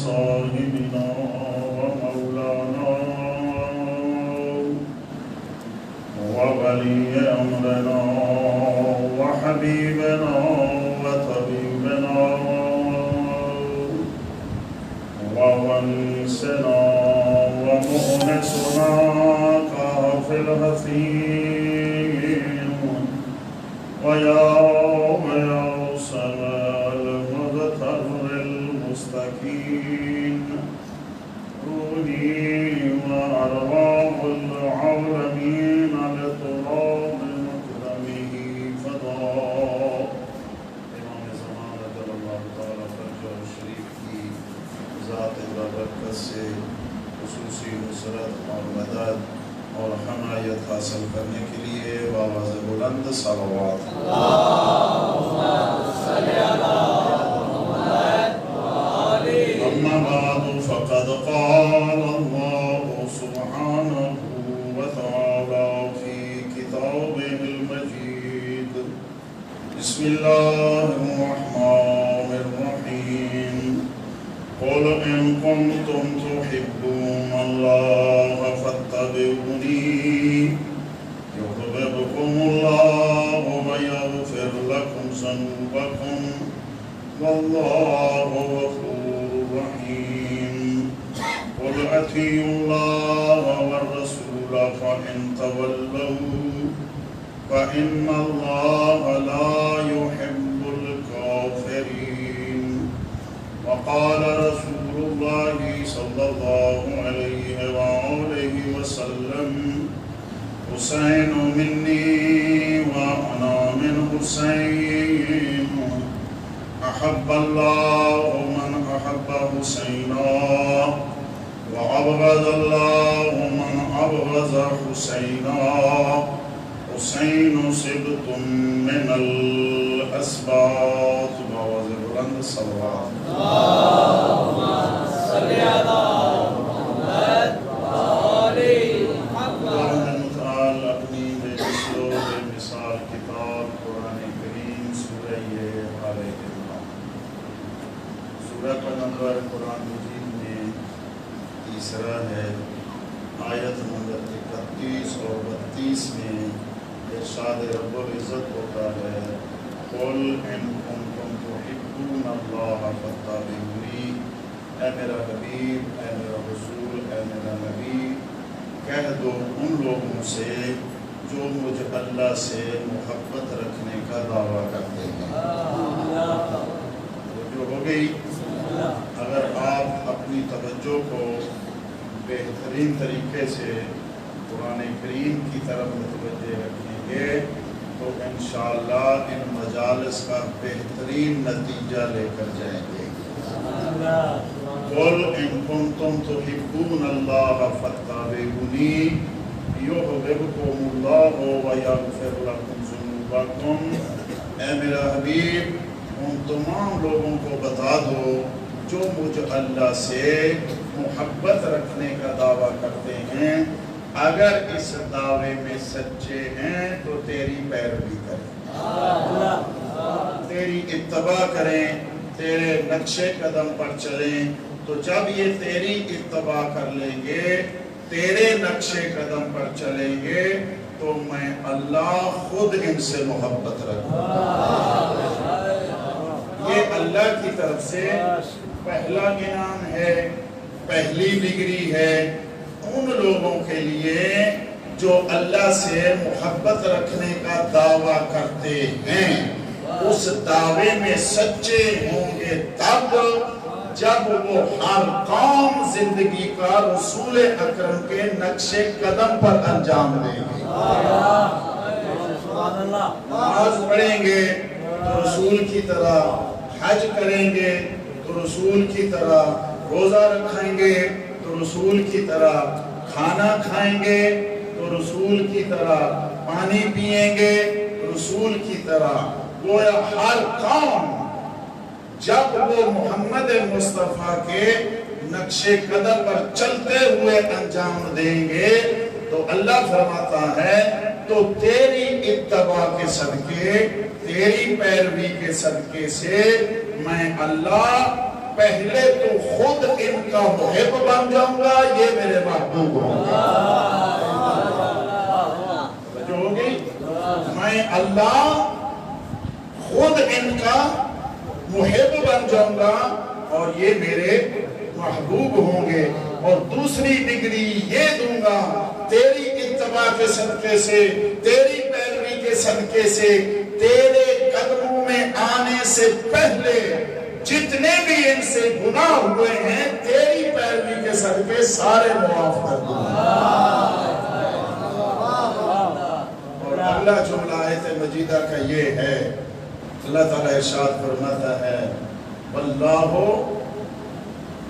صاحبنا ومولانا وولي أمرنا وحبيبنا وطبيبنا وونسنا ومؤنسنا كافي الهثيم ويوم يوصل المغتر المستكين روحي وأرواح العالمين لتراب مكرمه فضاء امام زمان رضی اللہ تعالیٰ فرجہ شریف کی ذات برکت سے خصوصی نصرت اور مدد اور حمایت حاصل کرنے کے لیے بآواز بلند صلوات اما بعد فقد قال الله سبحانه وتعالى في كتابه المجيد بسم الله الرحمن الرحيم قل إن كنتم تحبون الله فاتبعوني يحببكم الله ويغفر لكم ذنوبكم والله غفور رحيم قل أطيعوا الله والرسول فإن تولوا فإن الله لا يحب الكافرين وقال رسول الله صلى الله عليه وآله وسلم حسين مني وأنا من حسين أحب الله من أحب حسينا وأبغض الله من أبغض حسينا حسين سبط من الأسباط بآواز بلند صلوات اللهم صل على محمد وآل محمد تعالی اپنی بے مثل و بے مثال کتاب قرآن کریم سورہ آل عمران سورہ کا نمبر قرآن مجید میں تیسرا ہے آیت نمبر 31 اور 32 میں ارشاد رب العزت ہوتا ہے قل ان کنتم تحبون اللہ فاتبعونی اے میرا حبیب اے میرا رسول اے میرا نبی کہہ دو ان لوگوں سے جو مجھ اللہ سے محبت رکھنے کا دعویٰ کرتے ہیں جو ہو گئی اگر آپ اپنی توجہ کو بہترین طریقے سے قرآن کریم کی طرف متوجہ رکھیں گے تو انشاءاللہ ان مجالس کا بہترین نتیجہ لے کر جائیں گے قل ان کنتم تحبون اللہ فاتبعونی یحببکم اللہ ویغفر لکم ذنوبکم اے میرا حبیب ان تمام لوگوں کو بتا دو جو مجھ اللہ سے محبت رکھنے کا دعویٰ کرتے ہیں اگر اس دعوے میں سچے ہیں تو تیری پیروی کریں تیری اتباع کریں تیرے نقشے قدم پر چلیں تو جب یہ تیری اتباع کر لیں گے تیرے نقشے قدم پر چلیں گے تو میں اللہ خود ان سے محبت رکھوں یہ اللہ کی طرف سے پہلا انعام ہے پہلی ڈگری ہے ان لوگوں کے لیے جو اللہ سے محبت رکھنے کا دعویٰ کرتے ہیں اس دعوے میں سچے ہوں گے تب جب وہ ہر کام زندگی کا رسول اکرم کے نقشے قدم پر انجام دیں گے نماز پڑھیں گے تو رسول کی طرح حج کریں گے تو رسول کی طرح روزہ رکھیں گے تو رسول کی طرح کھانا کھائیں گے تو رسول کی طرح پانی پئیں گے رسول کی طرح گویا ہر کام جب وہ محمد مصطفیٰ کے نقش قدم پر چلتے ہوئے انجام دیں گے تو اللہ فرماتا ہے تو تیری اتباع کے صدقے تیری پیروی کے صدقے سے میں اللہ پہلے تو خود کا محب بن جاؤں گا، یہ میرے محبوب ہوں گے۔ جو ہوگی میں اللہ خود ان کا محب بن جاؤں گا اور یہ میرے محبوب ہوں گے۔ اور دوسری ڈگری یہ دوں گا، تیری اتباع کے صدقے سے، تیری پیروی کے صدقے سے، تیرے قدموں میں آنے سے پہلے جتنے بھی ان سے گناہ ہوئے ہیں تیری پیروی کے صدقے سارے معاف کر دوں گا۔ اور اگلا جملہ آیت مجیدہ کا یہ ہے، اللہ تعالیٰ ارشاد فرماتا ہے واللہ،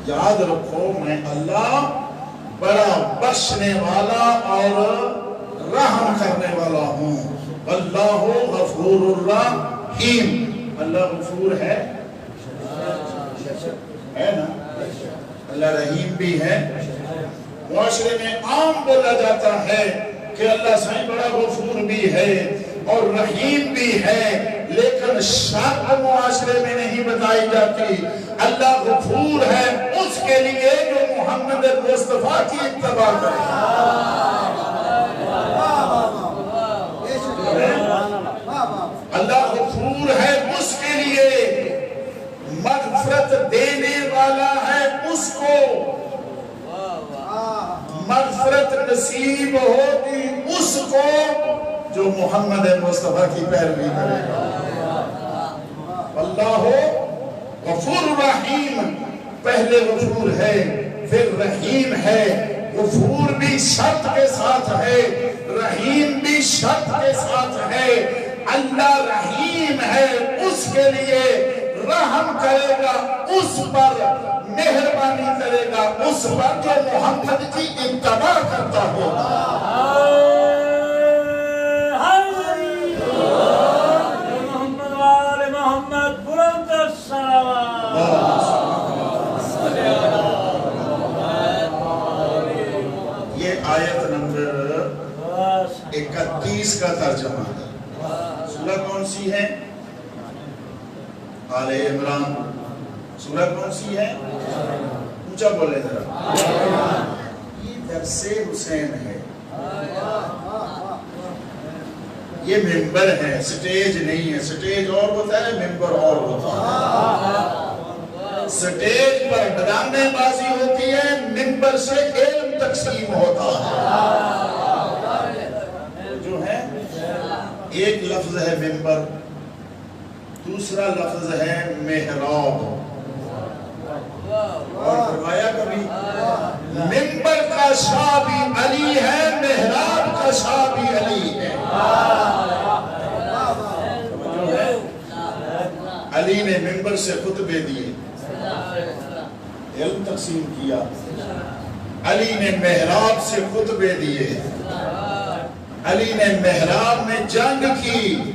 یاد رکھو میں اللہ بڑا بخشنے والا اور رحم کرنے والا ہوں۔ واللہ غفور الرحیم، اللہ غفور ہے نا، اللہ رحیم بھی ہے۔ معاشرے میں عام بولا جاتا ہے کہ اللہ سائیں بڑا غفور بھی ہے اور رحیم بھی ہے، لیکن شرط معاشرے میں نہیں بتائی جاتی۔ اللہ غفور ہے اس کے لیے جو محمد مصطفیٰ کی اتباع کرے۔ اللہ غفور ہے اس کے لیے، مغفرت دینے والا ہے اس کو، مغفرت نصیب ہوگی اس کو جو محمد مصطفیٰ کی پیروی کرے گا۔ اللہ غفور رحیم، پہلے غفور ہے پھر رحیم ہے۔ غفور بھی شرط کے ساتھ ہے، رحیم بھی شرط کے ساتھ ہے۔ اللہ رحیم ہے اس کے لیے، رحم کرے گا اس پر، مہربانی کرے گا اس پر جو محمد کی اتباع کرتا ہوگا۔ یہ آیت نمبر 31 کا ترجمہ ہے۔ سورہ کون سی ہے؟ آل عمران۔ سورہ کون سی ہے؟ اونچا بولے ذرا۔ یہ درس حسین ہے، یہ ممبر ہے، سٹیج نہیں ہے۔ سٹیج اور ہوتا ہے، ممبر اور ہوتا ہے۔ سٹیج پر ڈرامے بازی ہوتی ہے، ممبر سے علم تقسیم ہوتا ہے۔ جو ہے ایک لفظ ہے ممبر، دوسرا لفظ ہے محراب۔ اور فرمایا کبھی ممبر کا شاہ بھی علی ہے، محراب کا شاہ بھی علی ہے۔ علی نے ممبر سے خطبے دیے، علم تقسیم کیا۔ علی نے محراب سے خطبے دیے، علی نے محراب میں جنگ کی۔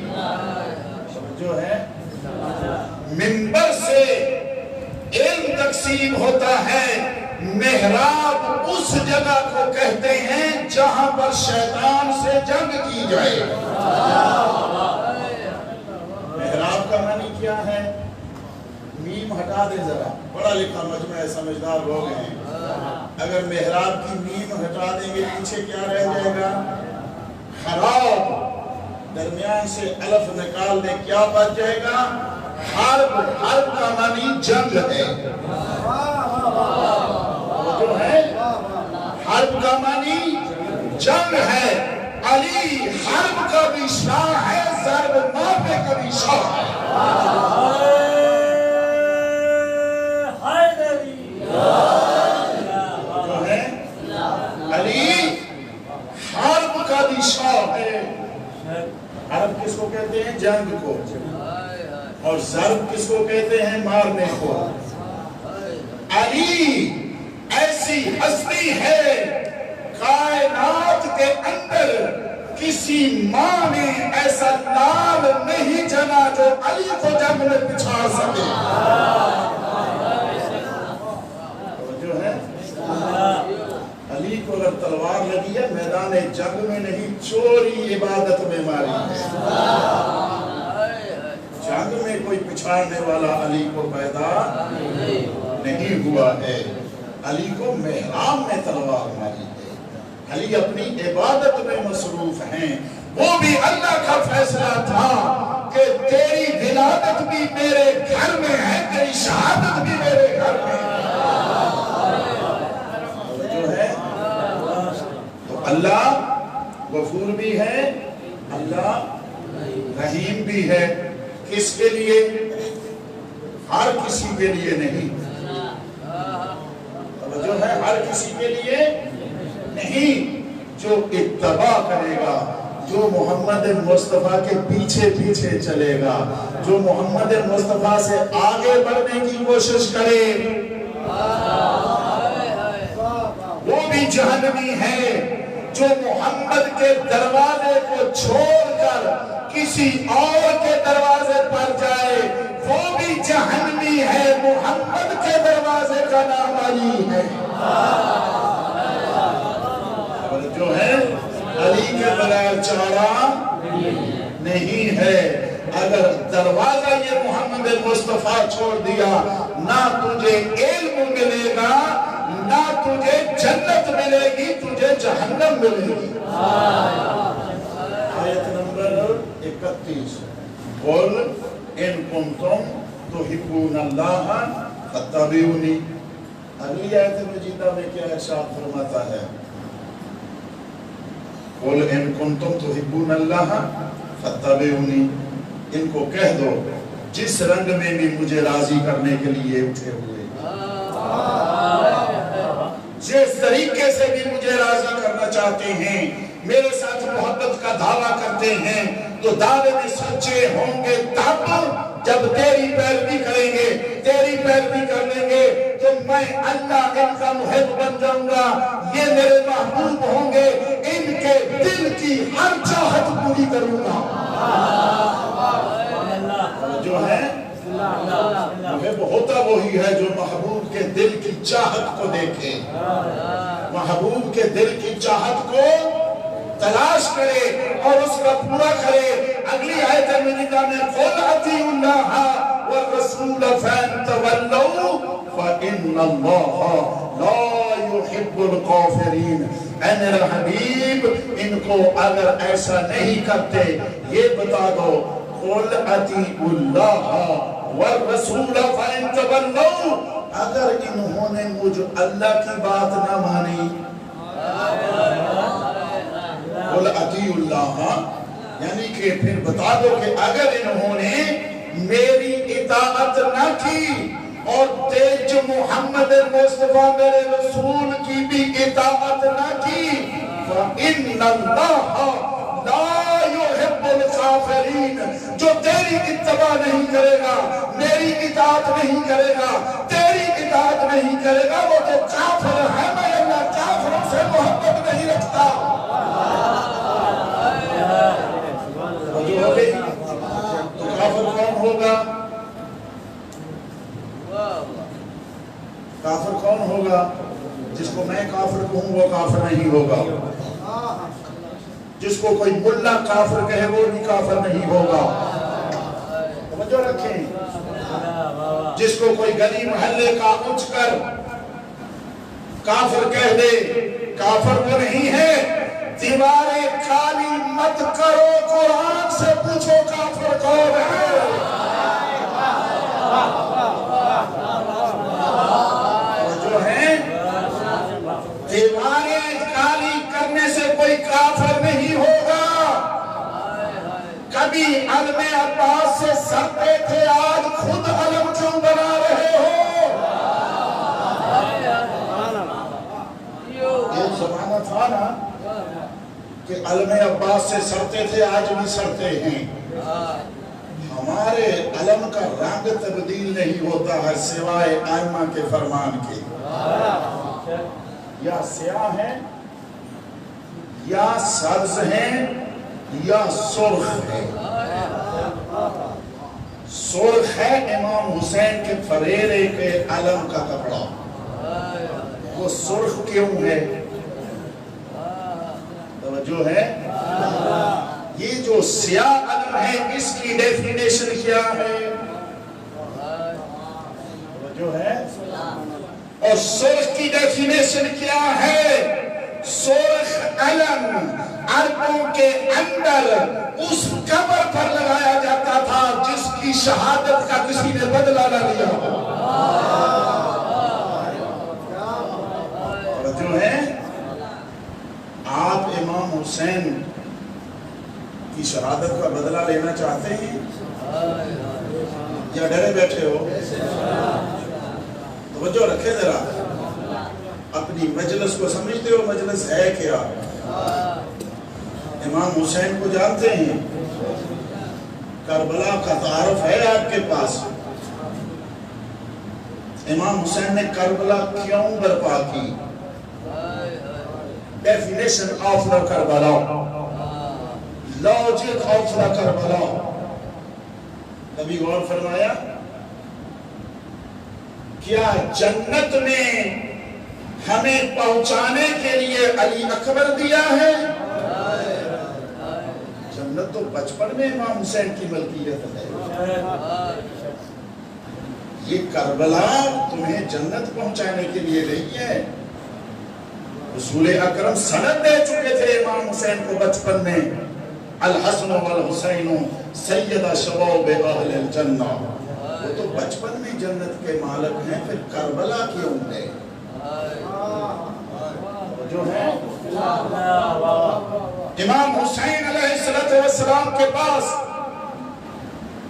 جو ہے ممبر سے علم تقسیم ہوتا ہے۔ محراب اس جگہ کو کہتے ہیں جہاں پر شیطان سے جنگ کی جائے۔ محراب کا معنی کیا ہے؟ میم ہٹا دے ذرا، پڑھا لکھا مجمع سمجھدار لوگ ہیں۔ اگر محراب کی میم ہٹا دیں گے پیچھے کیا رہ جائے گا؟ خراب۔ درمیان سے الف نکال دیں کیا بچ جائے گا؟ حرب۔ حرب کا معنی جنگ ہے۔ جو ہے حرب کا معنی جنگ ہے۔ علی حرب کا بھی شاہ ہے، ضرب نافع کا بھی شاہ ہے۔ جو ہے علی حرب کا بھی شاہ ہے۔ حرب کس کو کہتے ہیں؟ جنگ کو۔ اور ضرب کس کو کہتے ہیں؟ مارنے کو۔ علی ایسی ہستی ہے کائنات کے اندر کسی ماں نے ایسا لال نہیں جنا جو علی کو جنگ میں پچھاڑ سکے۔ جو ہے علی کو اگر تلوار لگی ہے میدان جنگ میں نہیں، چوری عبادت میں ماری ہے۔ جنگ میں کوئی پچھاڑنے والا علی کو پیدا نہیں ہوا ہے۔ علی کو محراب میں تلوار ماری ہے، علی اپنی عبادت میں مصروف ہیں۔ وہ بھی اللہ کا فیصلہ تھا کہ تیری ولادت بھی میرے گھر میں ہے، تیری شہادت بھی میرے گھر میں جو ہے۔ تو اللہ غفور بھی ہے، اللہ رحیم بھی ہے۔ کس کے لیے؟ ہر کسی کے لیے نہیں، جو ہے ہر کسی کے لیے نہیں۔ جو اتباع کرے گا، جو محمد مصطفیٰ کے پیچھے پیچھے چلے گا، جو محمد مصطفیٰ سے آگے بڑھنے کی کوشش کرے، وہ بھی جہنمی ہے۔ جو محمد کے دروازے کو چھوڑ کر کسی اور کے دروازے پر جائے، وہ بھی جہنمی ہے، محمد کے دروازے کا نام علی ہے۔ اور جو ہے علی کے بغیر چارہ نہیں ہے۔ اگر دروازہ یہ محمد مصطفیٰ چھوڑ دیا، نہ تجھے علم ملے گا، نہ تجھے جنت ملے گی، تجھے جہنم ملے گی۔ آیت نمبر 31، قل ان کنتم تحبون اللہ فاتبعونی۔ اگلی آیت مجیدہ میں کیا ارشاد فرماتا ہے؟ قل ان کنتم تحبون اللہ فاتبعونی، ان کو کہہ دو جس رنگ میں بھی مجھے راضی کرنے کے لیے اٹھے ہوئے، جس طریقے سے بھی مجھے راضی کرنا چاہتے ہیں، میرے ساتھ محبت کا دعویٰ کرتے ہیں، تو دعوے میں سچے ہوں گے تب جب تیری پیروی کریں گے، تیری پیروی کر لیں گے تو میں اللہ ان کا محب بن جاؤں گا، یہ میرے محبوب ہوں گے، ان کے دل کی ہر چاہت پوری کروں گا۔ جو ہے محب ہوتا وہی ہے جو محبوب کے دل کی چاہت کو دیکھے، محبوب کے دل کی چاہت کو تلاش کرے اور اس کا پورا کرے۔ اگلی آیت مجیدہ میں قل اطیعوا اللہ والرسول فإن تولوا فإن اللہ لا يحب الکافرین۔ اے میرے حبیب، ان کو اگر ایسا نہیں کرتے یہ بتا دو، قل اطیعوا اللہ والرسول فإن تولوا، اگر انہوں نے مجھ اللہ کی بات نہ مانی، قل اطیعوا اللہ، یعنی کہ پھر بتا دو کہ اگر انہوں نے میری اطاعت نہ کی اور تیج محمد مصطفیٰ میرے رسول کی بھی اطاعت نہ کی، فإن اللہ لا يحب الکافرین، جو تیری اتباع نہیں کرے گا، میری اطاعت نہیں کرے گا، تیری اطاعت نہیں کرے گا، وہ تو کافر ہے۔ میں اللہ کافروں سے محبت نہیں رکھتا۔ جو ہو گئی تو کافر کون ہوگا؟ کافر کون ہوگا؟ جس کو میں کافر کہوں وہ کافر نہیں ہوگا، جس کو کوئی ملا کافر کہے وہ بھی کافر نہیں ہوگا۔ توجہ رکھیں، جس کو کوئی گلی محلے کا اٹھ کر کافر کہہ دے، کافر وہ نہیں ہے۔ دیواریں کالی مت کرو، قرآن سے پوچھو کافر کون ہے۔ جو ہے دیواریں کالی کرنے سے کوئی کافر نہیں ہوگا۔ کبھی علم عباس سے سرتے تھے، آج خود علم کیوں بنا رہے ہو؟ یہ زمانہ تھا نا کہ علم عباس سے سرتے تھے، آج بھی سرتے ہیں۔ ہمارے علم کا رنگ تبدیل نہیں ہوتا ہے سوائے ائمہ کے فرمان کے، یا سیاہ ہیں یا سبز ہیں یا سرخ ہے۔ سرخ ہے امام حسین کے فریرے کے علم کا کپڑا، وہ سرخ کیوں ہے؟ توجہ ہے؟ یہ جو سیاہ علم ہے اس کی ڈیفینیشن کیا ہے؟ توجہ ہے؟ اور سرخ کی ڈیفینیشن کیا ہے؟ سرخ علم عربوں کے اندر اس قبر پر لگایا جاتا تھا جس کی شہادت کا کسی نے بدلہ نہ لیا ہو۔ اور جو ہے آپ امام حسین کی شہادت کا بدلہ لینا چاہتے ہیں یا ڈرے بیٹھے ہو؟ توجہ رکھے ذرا، اپنی مجلس کو سمجھتے ہو مجلس ہے کیا؟ امام حسین کو جانتے ہیں؟ کربلا کا تعارف ہے آپ کے پاس؟ امام حسین نے کربلا کیوں برپا کی؟ Definition of the Karbala, logic of the Karbala, کبھی غور فرمایا؟ کیا جنت میں ہمیں پہنچانے کے لیے علی اکبر دیا ہے؟ جنت تو بچپن میں امام حسین کی ملکیت ہے۔ یہ کربلا تمہیں جنت پہنچانے کے لیے نہیں ہے۔ رسول اکرم سند دے چکے تھے امام حسین کو بچپن میں، الحسن والحسین سیدہ شباب اہل الجنہ۔ وہ تو بچپن میں جنت کے مالک ہیں، پھر کربلا کیوں گئے؟ جو ہے امام حسین علیہ السلام کے پاس،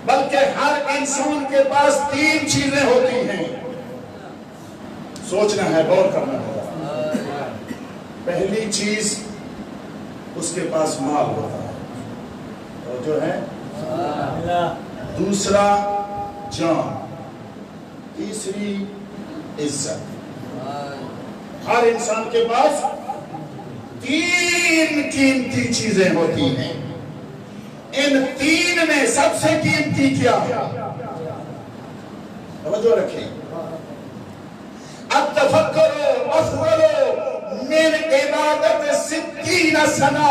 بلکہ ہر انسان کے پاس 3 چیزیں ہوتی ہیں، سوچنا ہے، غور کرنا ہے۔ پہلی چیز اس کے پاس مال ہوتا ہے، اور جو ہے دوسرا جان، تیسری عزت۔ ہر انسان کے پاس 3 قیمتی چیزیں ہوتی ہیں، ان 3 میں سب سے قیمتی کیا ہے؟ توجہ رکھیں، التفکر افضل من عبادت 60 سنہ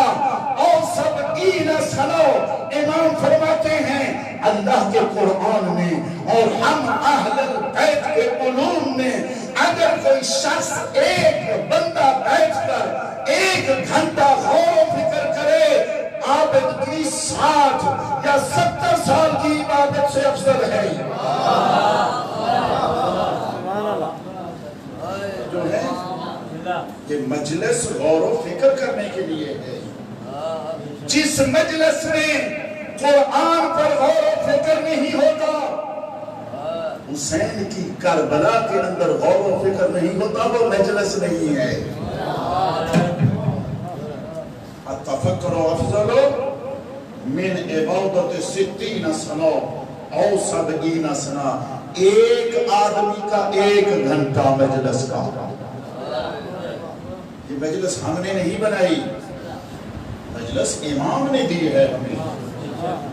او 70 سنہ۔ امام فرماتے ہیں اللہ کے قرآن میں اور ہم اہل بیت کے علوم میں، اگر کوئی شخص ایک بندہ بیٹھ کر 1 گھنٹہ غور و فکر کرے، عابد کی 60 یا 70 سال کی عبادت سے افضل ہے۔ جو ہے یہ مجلس غور و فکر کرنے کے لیے ہے۔ جس مجلس میں قرآن پر غور و فکر نہیں ہوتا، حسین کی کربلا کے اندر غور و فکر نہیں ہوتا، وہ مجلس نہیں ہے۔ التفکر افضل من عبادت 60 سنہ او 70 سنہ۔ ایک آدمی کا 1 گھنٹہ مجلس کا۔ یہ مجلس ہم نے نہیں بنائی، مجلس امام نے دی ہے ہمیں،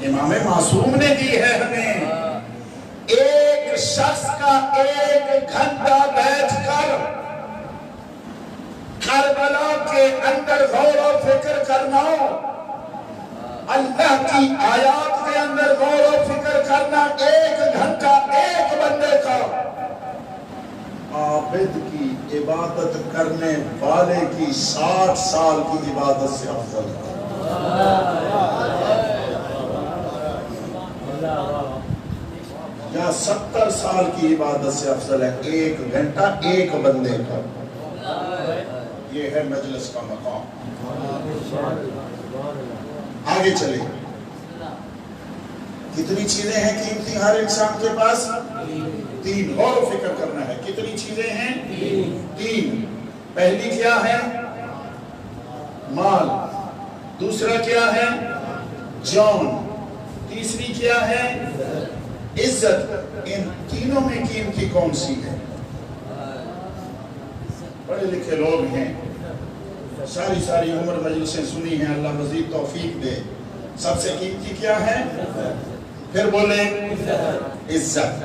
امام معصوم نے دی ہے ہمیں۔ ایک شخص کا 1 گھنٹہ بیٹھ کر کربلا کے اندر غور و فکر کرنا، اللہ کی آیات کے اندر غور و فکر کرنا، 1 گھنٹہ ایک بندے کا، عابد کی عبادت کرنے والے کی 60 سال کی عبادت سے افضل ہے۔ یا 70 سال کی عبادت سے افضل ہے 1 گھنٹہ ایک بندے کا۔ یہ ہے مجلس کا مقام۔ آگے چلے، کتنی چیزیں ہیں قیمتی ہر انسان کے پاس؟ 3۔ غور و فکر کرنا ہے، کتنی چیزیں ہیں؟ 3۔ پہلی کیا ہے؟ مال۔ دوسرا کیا ہے؟ جان۔ تیسری کیا ہے؟ عزت۔ ان تینوں میں قیمتی کون سی ہے؟ پڑھے لکھے لوگ ہیں، ساری عمر مجلسیں سنی ہیں، اللہ مزید توفیق دے۔ سب سے قیمتی کیا ہے؟ پھر بولیں عزت۔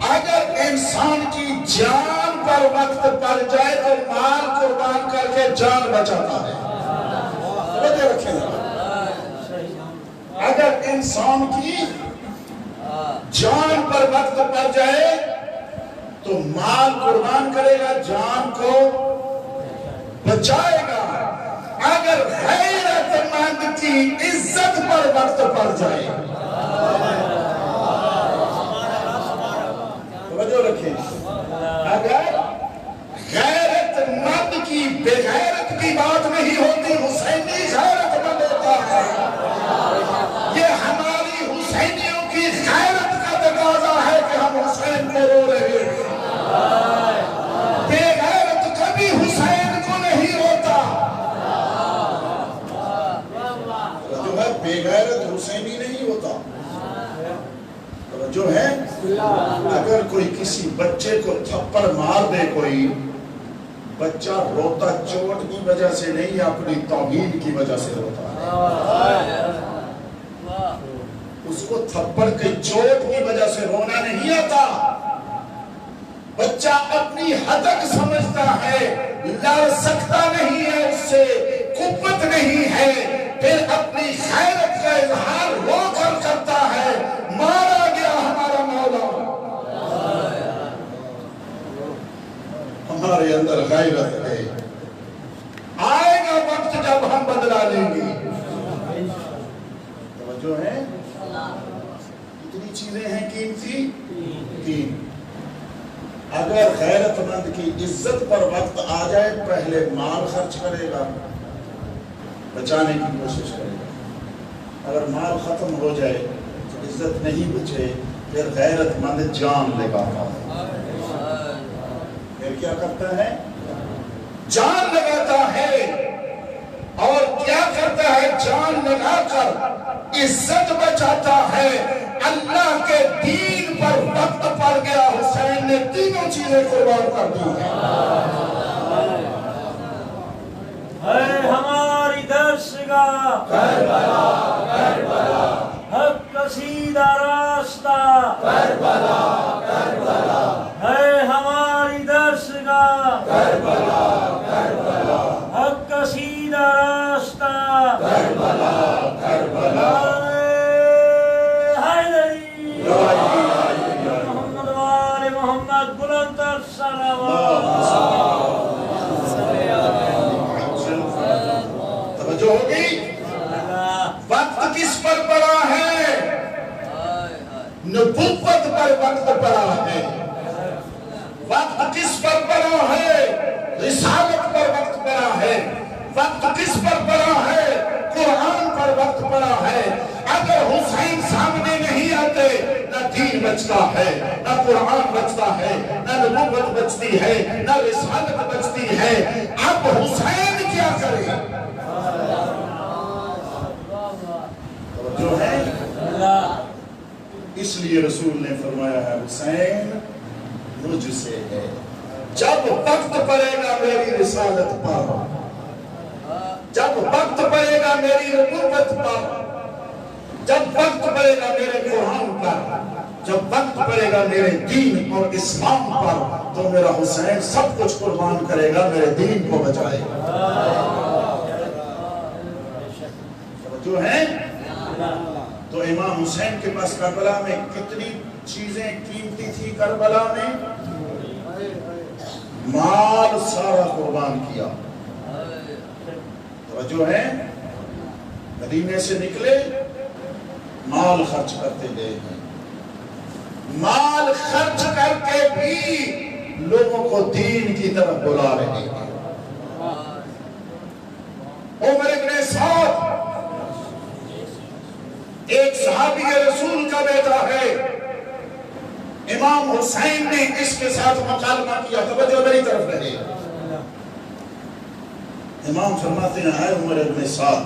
اگر انسان کی جان پر وقت پڑ جائے تو مال قربان کر کے جان بچاتا ہے۔ توجہ رکھیں، اگر انسان کی جان پر وقت پڑ جائے تو مال قربان کرے گا، جان کو بچائے گا۔ اگر غیرت مند کی عزت پر وقت پڑ جائے، توجہ رکھیں، اگر غیرت مند کی بے غیرت کی بات نہیں ہوتی، حسینی غیرت مند ہوتا ہے۔ یہ ہماری حسینیوں کی غیرت کا تقاضا ہے کہ ہم حسین کو رو رہے ہیں۔ بے غیرت کبھی حسین کو نہیں روتا۔ جو ہے بے غیرت حسینی نہیں ہوتا۔ جو ہے اگر کوئی کسی بچے کو تھپڑ مار دے، کوئی بچہ روتا چوٹ کی وجہ سے نہیں، اپنی توہین کی وجہ سے روتا ہے۔ اس کو تھپڑ کی چوٹ کی وجہ سے رونا نہیں آتا۔ بچہ اپنی حدق سمجھتا ہے، لڑ سکتا نہیں ہے، اس سے قوت نہیں ہے، پھر اپنی خیرت کا اظہار رو کر کرتا ہے، مارا گیا ہمارا مولا۔ ہمارے اندر غیرت ہے، آئے گا وقت جب ہم بدلا لیں گے۔ توجہ ہے، اتنی چیزیں ہیں قیمتی۔ اگر غیرت مند کی عزت پر وقت آ جائے، پہلے مال خرچ کرے گا، بچانے کی کوشش کرے گا۔ اگر مال ختم ہو جائے، عزت نہیں بچے، پھر غیرت مند جان لگاتا ہے۔ پھر کیا کرتا ہے؟ جان لگاتا ہے۔ اور کیا کرتا ہے؟ جان لگا کر عزت بچاتا ہے۔ اللہ کے دین پر وقت پڑ گیا، حسین نے تینوں چیزیں قربان کر دی ہیں۔ ہے ہماری درسگاہ کربلا، کربلا، حق کا سیدھا راستہ کربلا، کربلا، ہے ہماری درسگاہ کربلا، کربلا، حق کا سیدھا راستہ کربلا، کربلا، حیدری محمد وآل محمد، بلند تر صلوات۔ توجہ ہوگی؟ وقت کس پر پڑا ہے؟ نبوت پر وقت پڑا ہے۔ وقت کس پر پڑا ہے؟ رسالت پر وقت پڑا ہے۔ وقت کس پر پڑا ہے؟ قرآن پر وقت پڑا ہے۔ اگر حسین سامنے نہیں آتے، نہ دین بچتا ہے، نہ قرآن بچتا ہے، نہ نبوت بچتی ہے، نہ رسالت بچتی ہے۔ اب حسین کیا کرے؟ جو ہے، اس لیے رسول نے فرمایا ہے، حسین مجھ سے ہے۔ جب وقت پڑے گا میری رسالت پر، جب وقت پڑے گا میری نبوت پر، جب وقت پڑے گا میرے قرآن پر، جب وقت پڑے گا میرے دین اور اسلام پر، تو میرا حسین سب کچھ قربان کرے گا، میرے دین کو بچائے گا۔ جو ہے، تو امام حسین کے پاس کربلا میں کتنی چیزیں قیمتی تھی؟ کربلا میں مال سارا قربان کیا۔ توجہ ہے، مدینے سے نکلے، مال خرچ کرتے گئے ہیں، مال خرچ کر کے بھی لوگوں کو دین کی طرف بلا رہے ہیں۔ عمر ابن سعد ایک صحابی رسول کا بیٹا ہے، امام حسین نے اس کے ساتھ مکالمہ کیا۔ توجہ میری طرف رہے، امام فرماتے ہیں، اے عمر ابن سعد،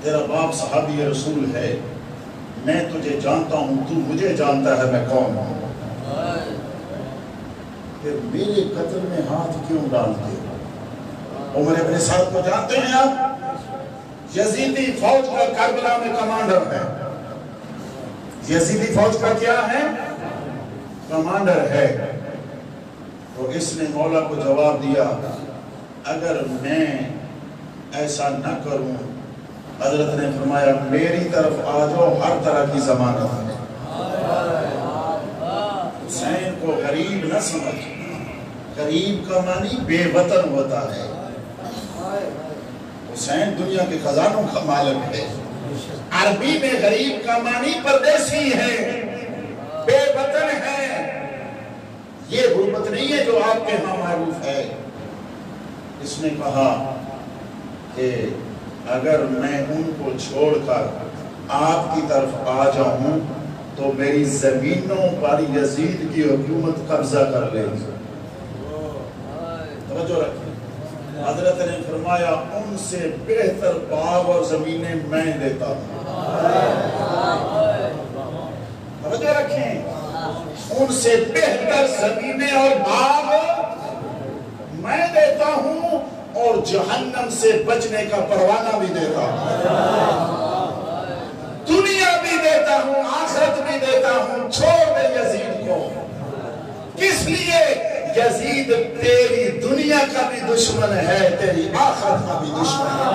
تیرا باپ صحابی رسول ہے، میں تجھے جانتا ہوں، تو مجھے جانتا ہے میں کون ہوں، پھر میرے قتل میں ہاتھ کیوں ڈالتے ہو؟ عمر ابن سعد کو جانتے ہیں آپ؟ یزیدی فوج کا کربلا میں کمانڈر ہے۔ یزیدی فوج کا کیا ہے؟ کمانڈر ہے۔ تو اس نے مولا کو جواب دیا، اگر میں ایسا نہ کروں، حضرت نے فرمایا میری طرف آ جاؤ، ہر طرح کی ضمانت ہے۔ حسین کو کو غریب نہ سمجھ، غریب کا معنی بے وطن ہوتا ہے۔ حسین دنیا کے خزانوں کا مالک ہے۔ عربی میں غریب کا معنی پردیسی ہے، بے وطن ہے۔ یہ غربت نہیں ہے جو آپ کے ہاں معروف ہے۔ اس نے کہا کہ اگر میں ان کو چھوڑ کر آپ کی طرف آ جاؤں تو میری زمینوں پر یزید کی حکومت قبضہ کر لے گی۔ توجہ رکھیں، حضرت نے فرمایا ان سے بہتر باغ اور زمینیں میں دیتا ہوں۔ توجہ رکھیں، ان سے بہتر زمینیں اور باغ میں دیتا ہوں اور جہنم سے بچنے کا پروانہ بھی دیتا ہوں، دنیا بھی دیتا ہوں، آخرت بھی دیتا ہوں۔ چھوڑ دے یزید کو۔ کس لیے؟ یزید تیری دنیا کا بھی دشمن ہے، تیری آخرت کا بھی دشمن ہے۔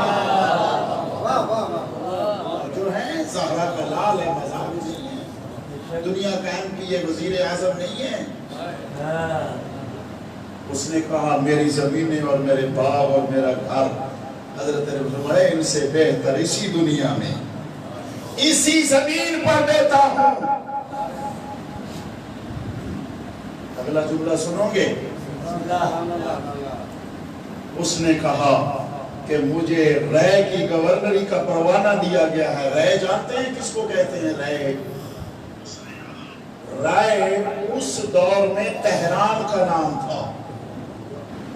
جو ہے زہرا کا لال ہے، مذہب نہیں ہے، دنیا قائم کی یہ وزیر اعظم نہیں ہے۔ اس نے کہا میری زمینیں اور میرے باغ اور میرا گھر، حضرت نے فرمایا ان سے بہتر اسی دنیا میں اسی زمین پر دیتا ہوں۔ اگلا جملہ سنو گے؟ اس نے کہا کہ مجھے رے کی گورنری کا پروانہ دیا گیا ہے۔ رے جانتے ہیں کس کو کہتے ہیں؟ رے اس دور میں تہران کا نام تھا۔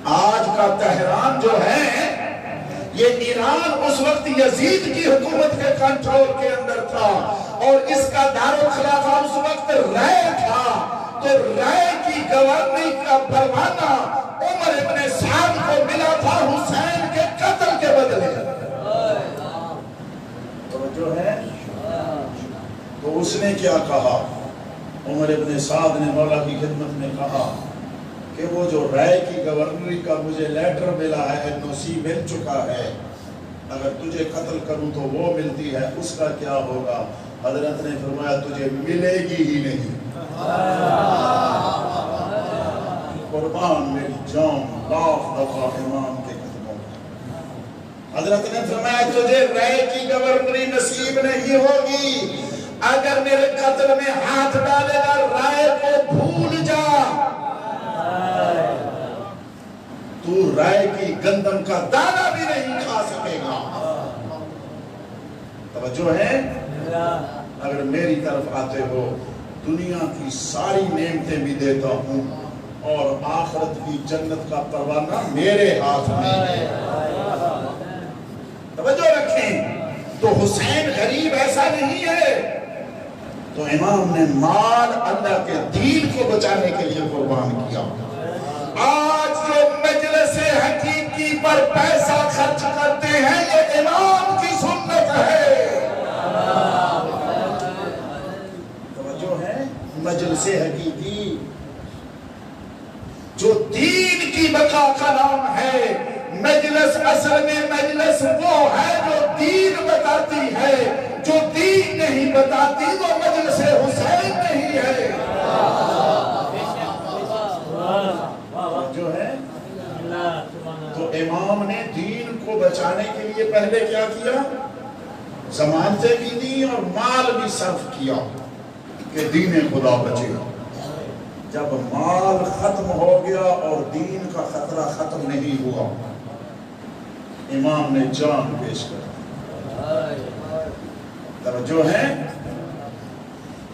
آج کا تہران جو ہے یہ ایران اس وقت یزید کی حکومت کے کنٹرول کے اندر تھا اور اس کا دارالخلافہ اس وقت رے تھا۔ تو رے کی گورنری کا پروانہ عمر ابن سعد کو ملا تھا حسین کے قتل کے بدلے۔ توجہ ہے؟ تو اس نے کیا کہا؟ عمر ابن سعد نے مولا کی خدمت میں کہا کہ وہ جو رائے کی گورنری کا مجھے لیٹر ملا ہے، NOC مل چکا ہے، اگر تجھے قتل کروں تو وہ ملتی ہے، اس کا کیا ہوگا؟ حضرت نے فرمایا تجھے ملے گی ہی نہیں۔ قربان میری جان لاکھ دفعہ امام کے قدموں میں۔ حضرت نے فرمایا تجھے رائے کی گورنری نصیب نہیں ہوگی، اگر میرے قتل میں ہاتھ ڈالے گا رائے کو بھول جا، تو رائے کی گندم کا دانہ بھی نہیں کھا سکے گا۔ توجہ ہے؟ اگر میری طرف آتے ہو دنیا کی ساری نعمتیں بھی دیتا ہوں اور آخرت کی جنت کا پروانہ میرے ہاتھ میں ہے۔ توجہ رکھیں، تو حسین غریب ایسا نہیں ہے۔ تو امام نے مال اللہ کے دین کو بچانے کے لیے قربان کیا۔ آج جو مجلس حقیقی پر پیسہ خرچ کرتے ہیں یہ امام کی سنت ہے۔ توجہ ہے؟ مجلس حقیقی جو دین کی بقا کا نام ہے، مجلس اصل میں مجلس وہ ہے جو دین بتاتی ہے، جو دین نہیں بتاتی وہ مجلس حسین نہیں ہے۔ جو ہے تو امام نے دین کو بچانے کے لیے پہلے کیا کیا؟ ضمانتیں بھی دی اور مال بھی صرف کیا کہ دین خدا بچے۔ جب مال ختم ہو گیا اور دین کا خطرہ ختم نہیں ہوا، امام نے جان پیش کر۔ توجہ ہے؟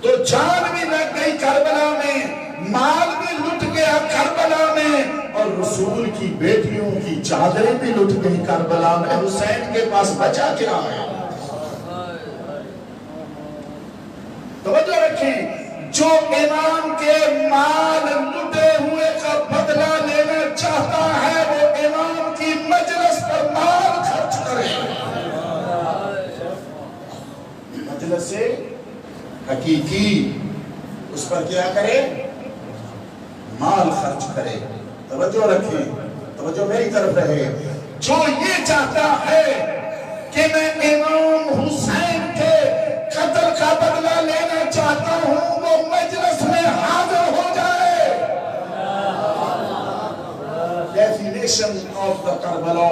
تو جان بھی لگ گئی کربلا میں، مال بھی لٹ گیا کربلا میں، اور رسول کی بیٹیوں کی چادریں بھی لٹ گئی کربلا میں۔ حسین کے پاس بچا کیا ہے؟ توجہ رکھیں، جو امام کے مال لٹے ہوئے کا بدلہ لینا چاہتا ہے وہ امام کی مجلس پر مال خرچ کرے۔ مجلس حقیقی اس پر کیا کرے؟ مال خرچ کرے۔ توجہ رکھیں، توجہ میری طرف رہے۔ جو یہ چاہتا ہے کہ میں امام حسین کے قتل کا بدلہ لینا چاہتا ہوں وہ مجلس میں حاضر ہو جائے۔ definition of the Karbala,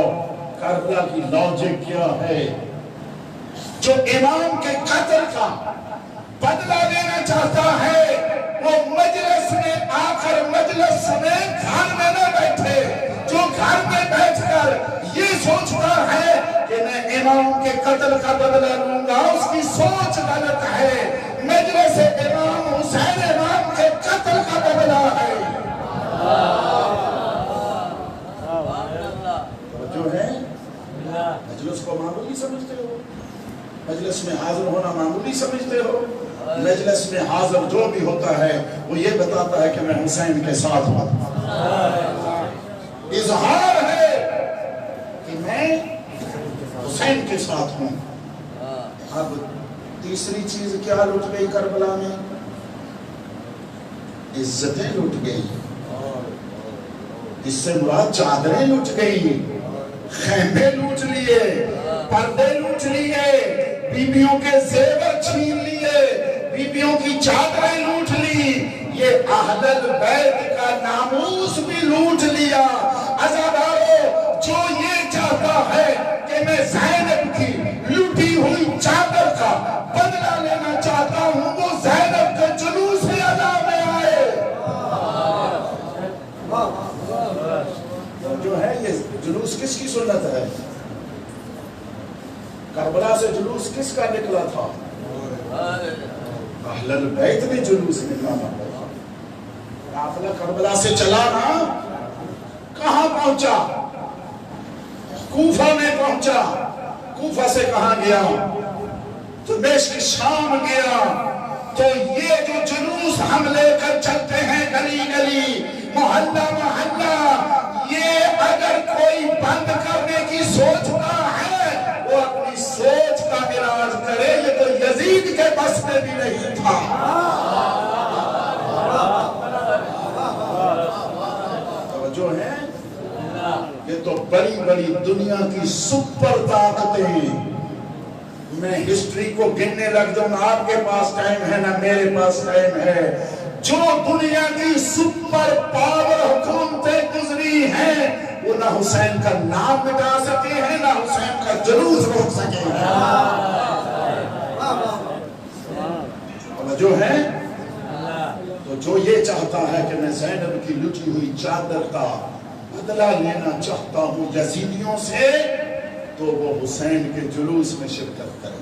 Karbala کی لوجک کیا ہے؟ جو امام کے قتل کا بدلہ لینا چاہتا ہے وہ مجلس میں آ کر مجلس میں گھر میں نہ بیٹھے، جو گھر میں بیٹھ کر یہ سوچتا ہے کہ میں امام کے قتل کا بدلہ لوں گا، اس کی سوچ غلط ہے۔ مجلس امام حسین امام کے قتل کا بدلہ ہے۔ جو ہے مجلس کو معمولی سمجھتے ہو، مجلس میں حاضر ہونا معمولی سمجھتے ہو؟ مجلس میں حاضر جو بھی ہوتا ہے وہ یہ بتاتا ہے کہ میں حسین کے ساتھ ہوں، اظہار ہے کہ میں حسین کے ساتھ ہوں۔ اب تیسری چیز کیا لٹ گئی کربلا میں؟ عزتیں لٹ گئی، اس سے مراد چادریں لٹ گئی، خیمے لوٹ لیے، پردے لوٹ لیے، بیبیوں کے زیور چھین لیے، بیبیوں کی چادریں لوٹ لی، یہ اہل البیت کا ناموس بھی لوٹ لیا۔ عزادارو، جو یہ چاہتا ہے کہ میں زینب کی لوٹی ہوئی چادر کا بدلہ لینا چاہتا ہوں، وہ زینب کے جلوس ادا میں آئے۔ جو ہے یہ جلوس کس کی سنت ہے؟ کربلا سے جلوس کس کا نکلا تھا؟ اہل البیت میں جلوس نکلا تھا۔ قافلہ کربلا سے چلا نا، کہاں پہنچا؟ کوفہ میں پہنچا۔ کوفہ سے کہاں گیا؟ دمشق شام گیا۔ تو یہ جو جلوس ہم لے کر چلتے ہیں گلی گلی، محلہ محلہ، یہ اگر کوئی بند کرنے کی سوچتا ہے وہ اپنی سوچ کا علاج کرے، یہ تو یزید کے بس میں بھی نہیں تھا۔ توجہ ہے؟ یہ تو بڑی بڑی دنیا کی سپر طاقتیں، میں ہسٹری کو گننے لگ جاؤں، آپ کے پاس ٹائم ہے نہ میرے پاس ٹائم ہے، جو دنیا کی سپر پاور حکومتیں گزری ہیں وہ نہ حسین کا نام مٹا سکے ہیں نہ حسین کا جلوس روک سکے ہیں۔ جو ہے تو جو یہ چاہتا ہے کہ میں زینب کی لٹی ہوئی چادر کا بدلہ لینا چاہتا ہوں یزیدیوں سے، تو وہ حسین کے جلوس میں شرکت کرے۔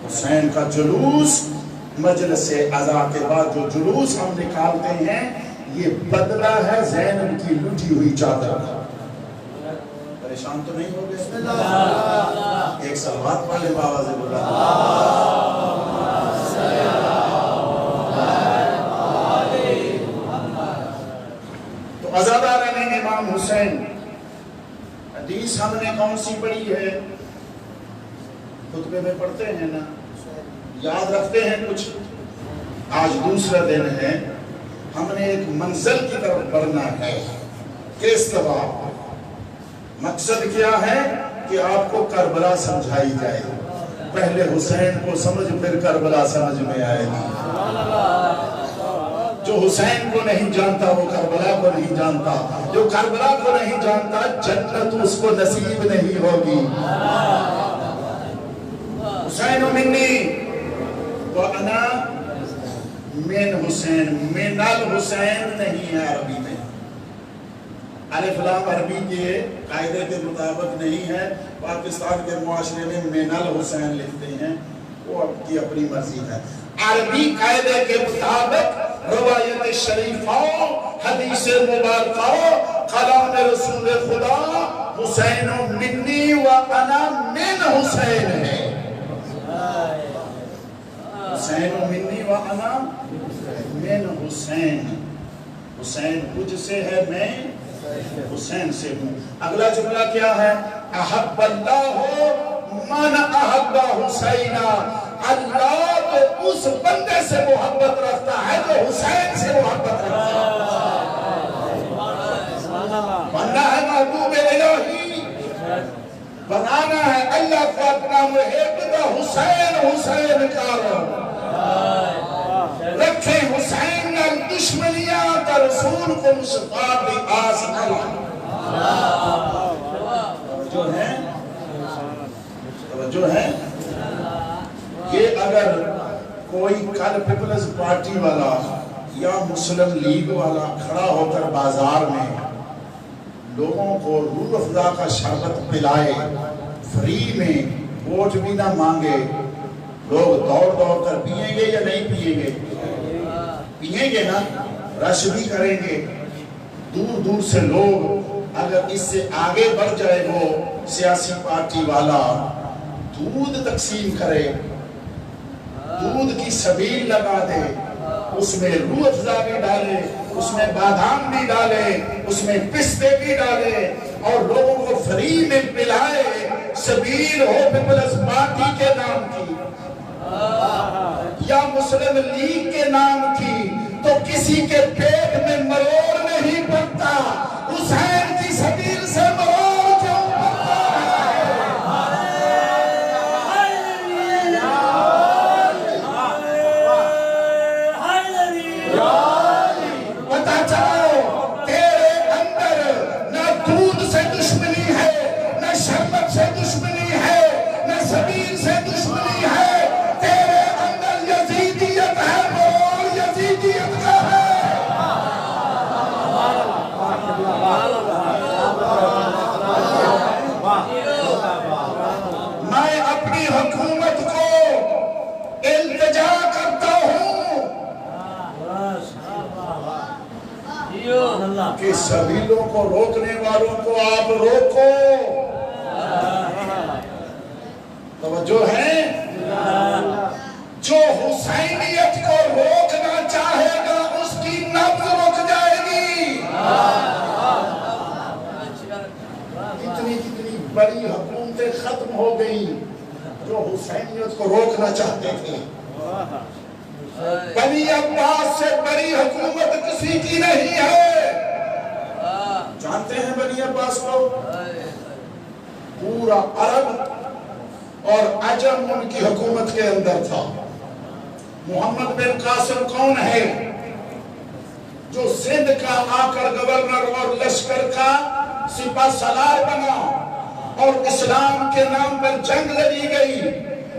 حسین کا جلوس، مجلس عزا کے بعد جو جلوس ہم نکالتے ہیں، یہ بدلہ ہے زینب کی لٹی ہوئی چادر کا۔ پریشان تو نہیں ہو گئے؟ ایک صلوات والے بابا سے بولا، تو عزاداران امام حسین، حدیث ہم نے کون سی پڑھی ہے؟ خطبے میں پڑھتے ہیں نا، یاد رکھتے ہیں کچھ؟ آج دوسرا دن ہے، ہم نے ایک منزل کی طرف بڑھنا ہے۔ کس طرح؟ مقصد کیا ہے کہ آپ کو کربلا سمجھائی جائے، پہلے حسین کو سمجھ پھر کربلا سمجھ میں آئے گی۔ جو حسین کو نہیں جانتا وہ کربلا کو نہیں جانتا، جو کربلا کو نہیں جانتا جنت اس کو نصیب نہیں ہوگی۔ حسین منی وَأَنَا من حسین، من الحسین نہیں ہے عربی میں، الف لام عربی کے قاعدے کے مطابق نہیں ہے۔ پاکستان کے معاشرے میں من الحسین لکھتے ہیں، وہ آپ کی اپنی مرضی ہے۔ عربی قاعدے کے مطابق روایت شریفہ، حدیث مبارکہ، کلام رسول خدا حسین منی وَأَنَا من حسین ہے۔ حسین منی وَأَنَا من حسین، حسین مجھ سے ہے، میں حسین سے ہوں۔ اگلا جملہ کیا ہے؟ احب اللہ من احب حسینہ، اللہ تو اس بندے سے محبت رکھتا ہے جو حسین سے محبت رکھتا ہے۔ بننا ہے محبوب الہی، بنانا ہے اللہ کو اپنا محب، تو حسین حسین کا رو۔ رکھے حسین نال دشمنیاں تا رسول کو مصطفیٰ دی آس نال توجہ ہے کہ اگر کوئی کل پیپلز پارٹی والا یا مسلم لیگ والا کھڑا ہو کر بازار میں لوگوں کو روح افزا کا شربت پلائے فری میں ووٹ بھی نہ مانگے لوگ دوڑ دوڑ کر پیئیں گے یا نہیں پیئیں گے؟ پیئیں گے نا، رش بھی کریں گے. دور دور سے لوگ اگر اس سے آگے بڑھ جائے وہ سیاسی پارٹی والا دودھ تقسیم کرے، دودھ کی سبیل لگا دے، اس میں روح افزا بھی ڈالے، اس میں بادام بھی ڈالے، اس میں پستے بھی ڈالے اور لوگوں کو فری میں پلائے، سبیل ہو پیپلز پارٹی کے نام کی یا مسلم لیگ کے نام کی، تو کسی کے پیٹ میں مروڑ نہیں پڑتا. حسین کی سبیل سے مروڑ کیوں پڑتا ہے؟ پتا چلو تیرے اندر نہ دودھ سے دشمنی ہے، نہ شربت سے دشمنی ہے، نہ سبیل سے دشمنی ہے. تیرے اندر یزیدیت ہے، مروڑ یزیدیت کا ہے. میں اپنی حکومت کو التجا کرتا ہوں کہ سبیلوں کو روکنے والوں کو آپ روکو. توجہ ہے؟ جو حسینیت کو روکنا چاہے گا اس کی نبض رک جائے گی. کتنی بڑی حکومتیں ختم ہو گئی جو حسینیت کو روکنا چاہتے تھے. بنی عباس سے بڑی حکومت کسی کی نہیں ہے. جانتے ہیں بنی عباس کو؟ پورا عرب اور عجم ان کی حکومت کے اندر تھا. محمد بن قاسم کون ہے؟ جو سندھ کا آ کر گورنر اور لشکر کا سپہ سالار بنا اور اسلام کے نام پر جنگ لڑی گئی.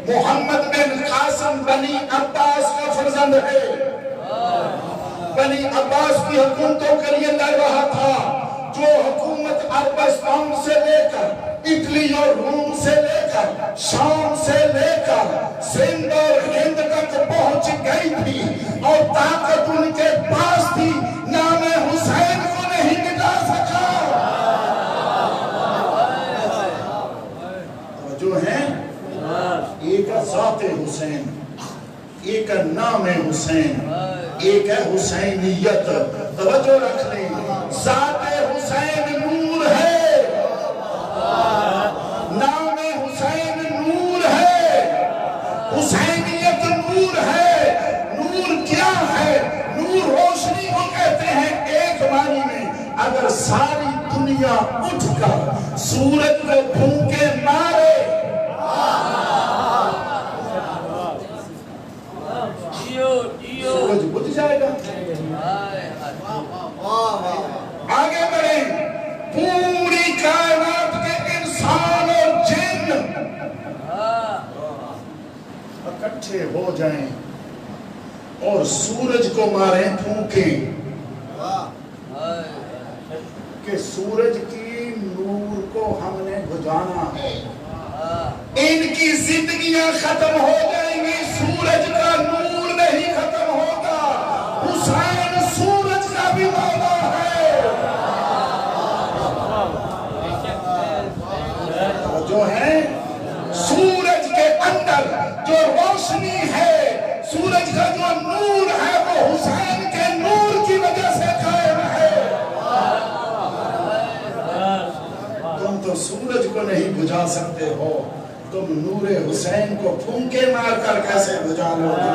محمد بن قاسم بنی عباس کا فرزند ہے. بنی عباس کی حکومتوں کے لیے لڑ رہا تھا. جو حکومت عربستان سے لے کر اٹلی اور روم سے لے کر شام سے لے کر سندھ اور ہند تک پہنچ گئی تھی اور طاقت ان کے پاس تھی، نام حسین کو نہیں مٹا سکا. جو ہیں ایک ہے ذات حسین، ایک ہے نام حسین، ایک ہے حسینیت. توجہ رکھ لیں، ذات حسین نور ہے، نام حسین نور ہے، حسینیت نور ہے. نور کیا ہے؟ نور روشنی کو کہتے ہیں. ایک معنی میں اگر ساری دنیا اٹھ کر سورج کو پھونکے مارے سورج بجھ جائے گا. آگے بڑھیں، پوری کائنات کے انسان اور جن اکٹھے ہو جائیں اور سورج کو ماریں پھونکیں کہ سورج کی نور کو ہم نے بجھانا ہے. ان کی زندگیاں ختم ہو جائیں گی، سورج کا نور نہیں ختم ہوگا. حسین سورج کا بھی مولا ہے. جو ہے سورج کے اندر جو روشنی ہے، سورج کا جو نور ہے، وہ حسین کے نور کی وجہ سے قائم ہے. تم تو سورج کو نہیں بجھا سکتے ہو، تم نور حسین کو پھونکے مار کر کیسے بجھا لو گے؟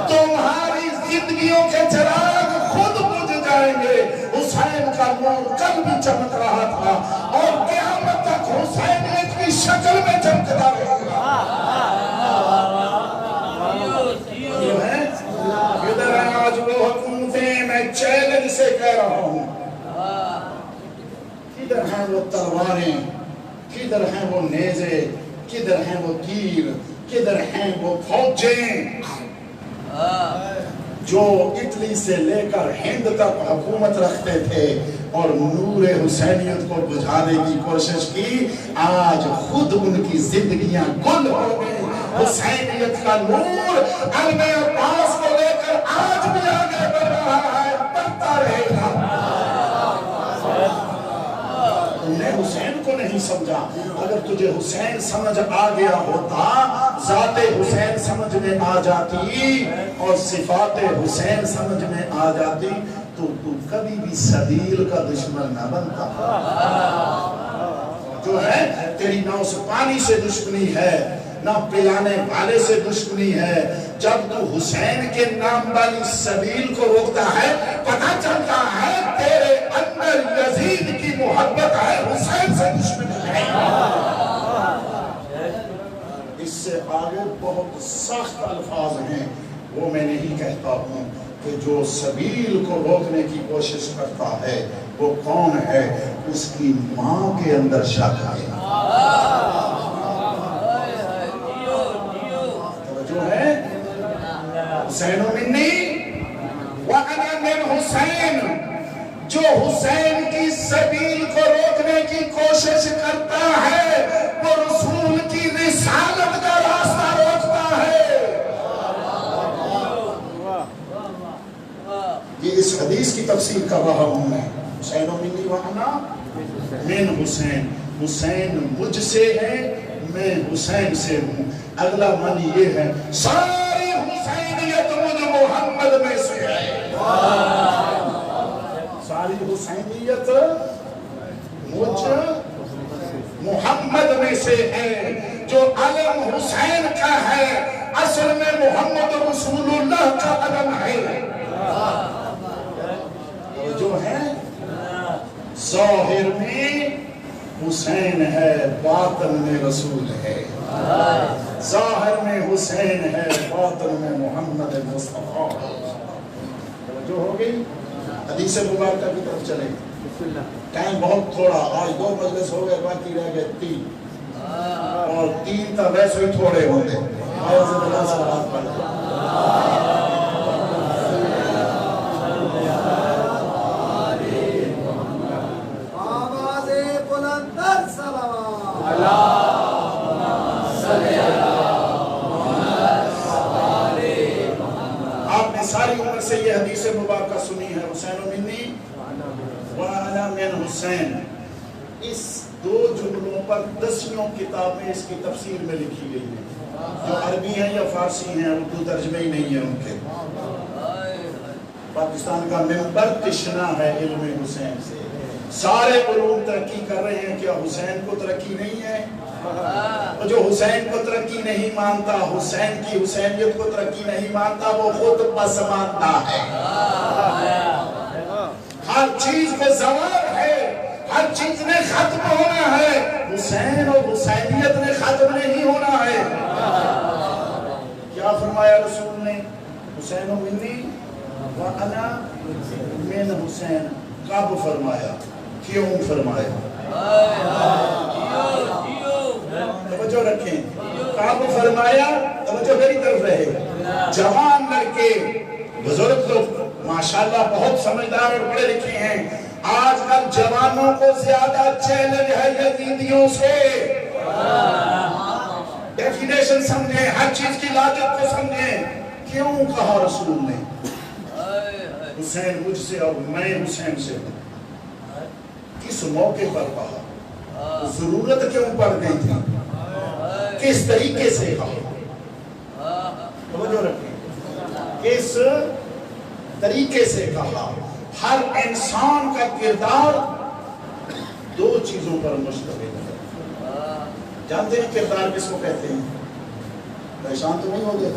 تمہاری زندگیوں کے چراغ خود بجھ جائیں گے. حسین کا نور کل بھی چمک رہا تھا اور قیامت تک حسینیت کی شکل میں چمکتا رہے گا. جو ہے ادھر سے کہہ رہا ہوں، کدھر ہیں وہ تلواریں، کدھر ہیں وہ نیزے، کدھر ہیں وہ تیر، کدھر ہیں وہ فوجیں جو اٹلی سے لے کر ہند تک حکومت رکھتے تھے اور نور حسینیت کو بجھانے کی کوشش کی؟ آج خود ان کی زندگیاں گل ہو گئی۔ حسینیت کا نور علم عباس کو لے کر آج بھی آگے بڑھ رہا ہے، بڑھتا رہے گا۔ تم نے حسین کو نہیں سمجھا، اگر تجھے حسین سمجھ آ گیا ہوتا، ذات حسین سمجھ میں آ جاتی اور صفات حسین سمجھ میں آ جاتی تو تو کبھی بھی سبیل کا دشمن نہ بنتا۔ جو ہے تیری نہ اس پانی سے دشمنی ہے، نہ پلانے والے سے دشمنی ہے۔ جب تو حسین کے نام والی سبیل کو روکتا ہے، پتہ چلتا ہے تیرے اندر یزید کی محبت ہے، حسین سے دشمنی ہے۔ اس سے آگے بہت سخت الفاظ ہیں، وہ میں نہیں کہتا ہوں کہ جو سبیل کو روکنے کی کوشش کرتا ہے وہ کون ہے؟ اس کی ماں کے اندر شک ہے۔ جو ہے حسین منی وَأَنَا مِنْ حسین، جو حسین کی سبیل کو روکنے کی کوشش کرتا ہے وہ رسول کی رسالت کا راستہ روکتا ہے۔ یہ اس حدیث کی تفسیر کر رہا ہوں میں، حسین منی وَأَنَا مِنْ حسین، حسین مجھ سے ہے، میں حسین سے ہوں۔ اگلا معنی یہ ہے ساری حسینیت مجھ محمد میں سے ہے۔ ساری حسینیت مجھ محمد میں سے ہے۔ جو علم حسین کا ہے اصل میں محمد رسول اللہ کا علم ہے۔ جو ہے ظاہر میں حسین ہے، باطن میں رسول ہے۔ ظاہر میں حسین ہے، باطن میں محمد مصطفیٰ ہے۔ جو ہو گئی حدیث مبارکہ کی طرف چلیں۔ ٹائم بہت تھوڑا، آج 2 مجلس ہو گئے، باقی رہ گئے 3، اور 3 تا ویسے ہی تھوڑے ہوتے۔ آواز اللہ سے بات پڑھتے۔ آپ نے ساری عمر سے یہ حدیث مبارکہ سنی ہے، حسین منی وَأَنَا مِنْ حسین۔ اس 2 جملوں پر 10 کتابیں اس کی تفسیر میں لکھی گئی ہیں، جو عربی ہیں یا فارسی ہیں، اردو ترجمے ہی نہیں ہیں ان کے۔ پاکستان کا منبر تشنا ہے علم حسین سے، سارے علوم ترقی کر رہے ہیں، کیا حسین کو ترقی نہیں ہے؟ اور جو حسین کو ترقی نہیں مانتا، حسین کی حسینیت کو ترقی نہیں مانتا، وہ خود پسماندہ ہے۔ ہر چیز کو زوال ہے، ہر چیز نے ختم ہونا ہے، حسین اور حسینیت نے ختم نہیں ہونا ہے۔ کیا فرمایا رسول نے؟ حسین منی وَأَنَا مِنْ حسین۔ کب فرمایا؟ کیوں فرمایا؟ توجہ رکھیں، کب فرمایا؟ توجہ میری طرف رہے۔ جوان لڑکے، بزرگ لوگ ماشاءاللہ بہت سمجھدار اور پڑھے لکھے ہیں، آج کل جوانوں کو زیادہ چیلنج ہے یزیدیوں سے۔ ڈیفینیشن سمجھیں، ہر چیز کی لاجت کو سمجھیں۔ کیوں کہا رسول نے حسین مجھ سے اور میں حسین سے ہوں؟ کس موقع پر کہا؟ ضرورت کیوں پڑ گئی تھی؟ کس طریقے سے کہا؟ توجہ رکھیں، کس طریقے سے کہا؟ ہر انسان کا کردار 2 چیزوں پر مشتمل ہے۔ جانتے ہیں کردار کس کو کہتے ہیں؟ پریشان تو نہیں ہو گئے؟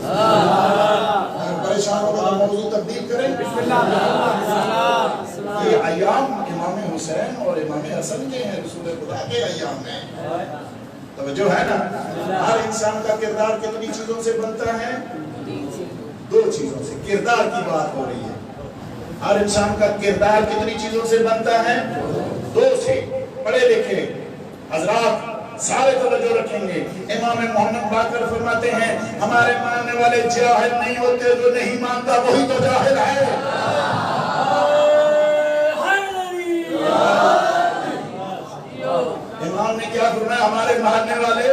اگر پریشان ہوگا تو موضوع تبدیل کریں۔ یہ ایام امام حسین اور امام حسن کے ہیں، رسول خدا کے ایام ہیں۔ توجہ ہے نا؟ ہر انسان کا کردار کتنی چیزوں سے بنتا ہے؟ 2 چیزوں سے۔ کردار کی بات ہو رہی ہے۔ ہر انسان کا کردار کتنی چیزوں سے بنتا ہے؟ 2 سے. پڑھے لکھے حضرات سارے توجہ رکھیں گے. امام محمد باقر فرماتے ہیں ہمارے ماننے والے جاہل نہیں ہوتے، جو نہیں مانتا وہی تو جاہل ہے. امام نے کیا فرمایا؟ ہمارے ماننے والے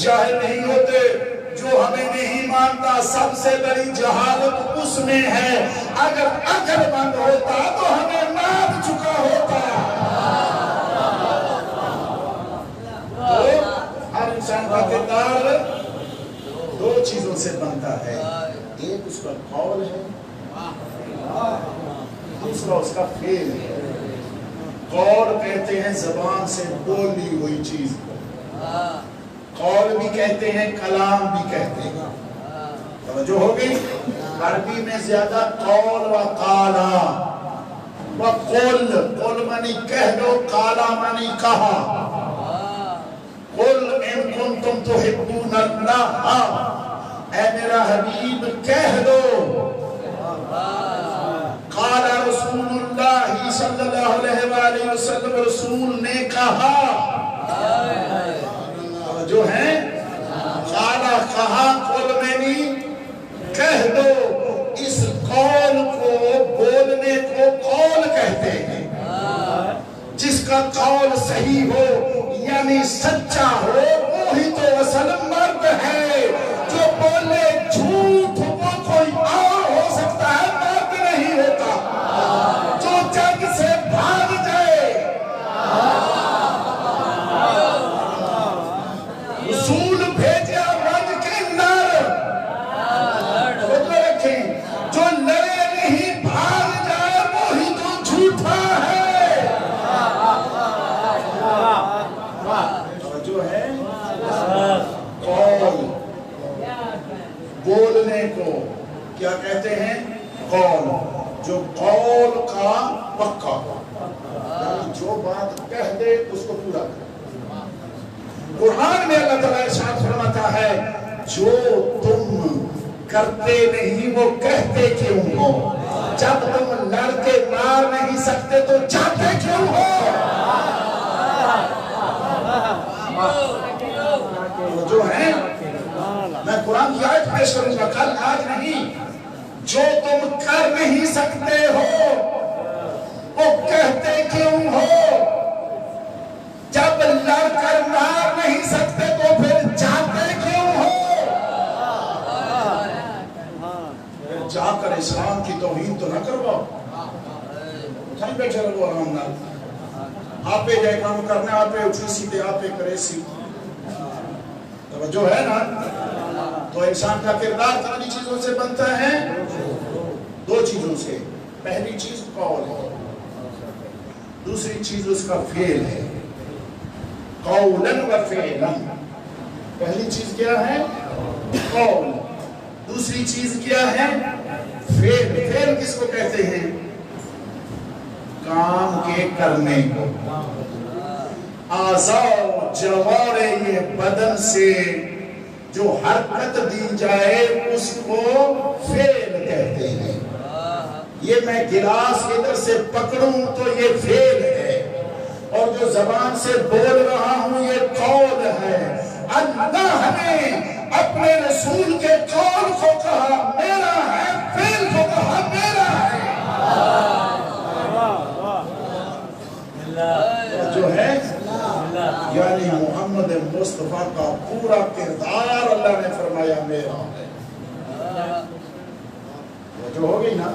جاہل نہیں ہوتے، جو ہمیں نہیں مانتا. سب سے بڑی جہالت اس میں ہے. اگر عقل مند ہوتا تو ہمیں مان چکا ہوتا. تو ہر انسان کا کردار 2 چیزوں سے بنتا ہے. ایک اس کا قول ہے، دوسرا اس کا فعل ہے. قول کہتے ہیں زبان سے بولی ہوئی چیز کو، قول بھی کہتے ہیں، کلام بھی کہتے ہیں. توجہ ہو گئی؟ عربی میں زیادہ قول و قالا و قل. قل معنی کہہ دو، قالا معنی کہا. قل ان کنتم تحبون اللہ، اے میرا حبیب کہہ دو. قال رسول اللہ صلی اللہ علیہ وآلہ وسلم، رسول نے کہا. جو ہے قالا کہا، قل معنی کہہ دو. اس قول کو، بولنے کو قول کہتے ہیں. جس کا قول صحیح ہو یعنی سچا ہو وہی تو اصل مرد ہے. جو بولے جھوٹ وہ کوئی اور ہو سکتا ہے، مرد نہیں ہوتا. جو جنگ سے بھاگ جائے، رسول بھیجا رنگ کے نر، رکھیں جو لڑے نہیں بھاگ جائے وہی تو جھوٹا ہے. جو ہے قول، بولنے کو کیا کہتے ہیں؟ قول. جو قول کا پکا، یعنی جو بات کہہ دے اس کو پورا کرے. قرآن میں اللہ تعالیٰ ارشاد فرماتا ہے جو تم کرتے نہیں وہ کہتے کیوں ہو؟ جب تم لڑکے مار نہیں سکتے تو چاہتے کیوں ہو؟ جو ہے میں قرآن کی آیت پیش کروں گا کل آج نہیں. جو تم کر نہیں سکتے ہو وہ کہتے کیوں ہو؟ جب لڑ کر مار نہیں سکتے تو پھر چاہتے کیوں ہو؟ جا کر اسلام کی توہین تو نہ کرواؤ. نہیں بیٹھے رہو آرام نال. آپ پہ جائے کام کرنے، آپ پہ اٹھی سیدھے، آپ پہ کرے سیدھے. توجہ ہے نا؟ تو انسان کا کردار کتنی چیزوں سے بنتا ہے؟ 2 چیزوں سے. پہلی چیز قول ہے، دوسری چیز اس کا فعل ہے. قولاً و فعلاً. پہلی چیز کیا ہے؟ قول. دوسری چیز کیا ہے؟ فعل. فعل کس کو کہتے ہیں؟ کام کے کرنے کو. اعضاء جوارح یہ بدن سے جو حرکت دی جائے اس کو فعل کہتے ہیں. یہ میں گلاس ادھر سے پکڑوں تو یہ فعل ہے، اور جو زبان سے بول رہا ہوں یہ قول ہے. اللہ نے اپنے رسول کے قول کو کہا میرا ہے، فعل کو کہا میرا ہے. جو ہے یعنی محمد مصطفیٰ کا پورا کردار اللہ نے فرمایا میرا ہے. جو ہو گئی نا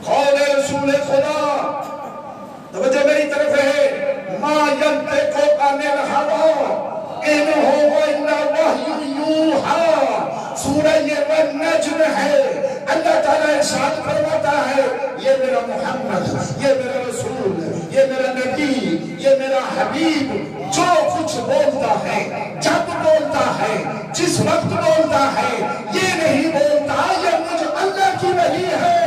قول رسول خدا. توجہ میری طرف ہے. ما ينطق عن الهوى ان هو الا وحی یوحی. سورہ النجم ہے. اللہ تعالیٰ ارشاد فرماتا ہے یہ میرا محمد، یہ میرا رسول، یہ میرا نبی، یہ میرا حبیب جو کچھ بولتا ہے، جب بولتا ہے، جس وقت بولتا ہے، یہ نہیں بولتا یہ مجھ اللہ کی وحی ہے.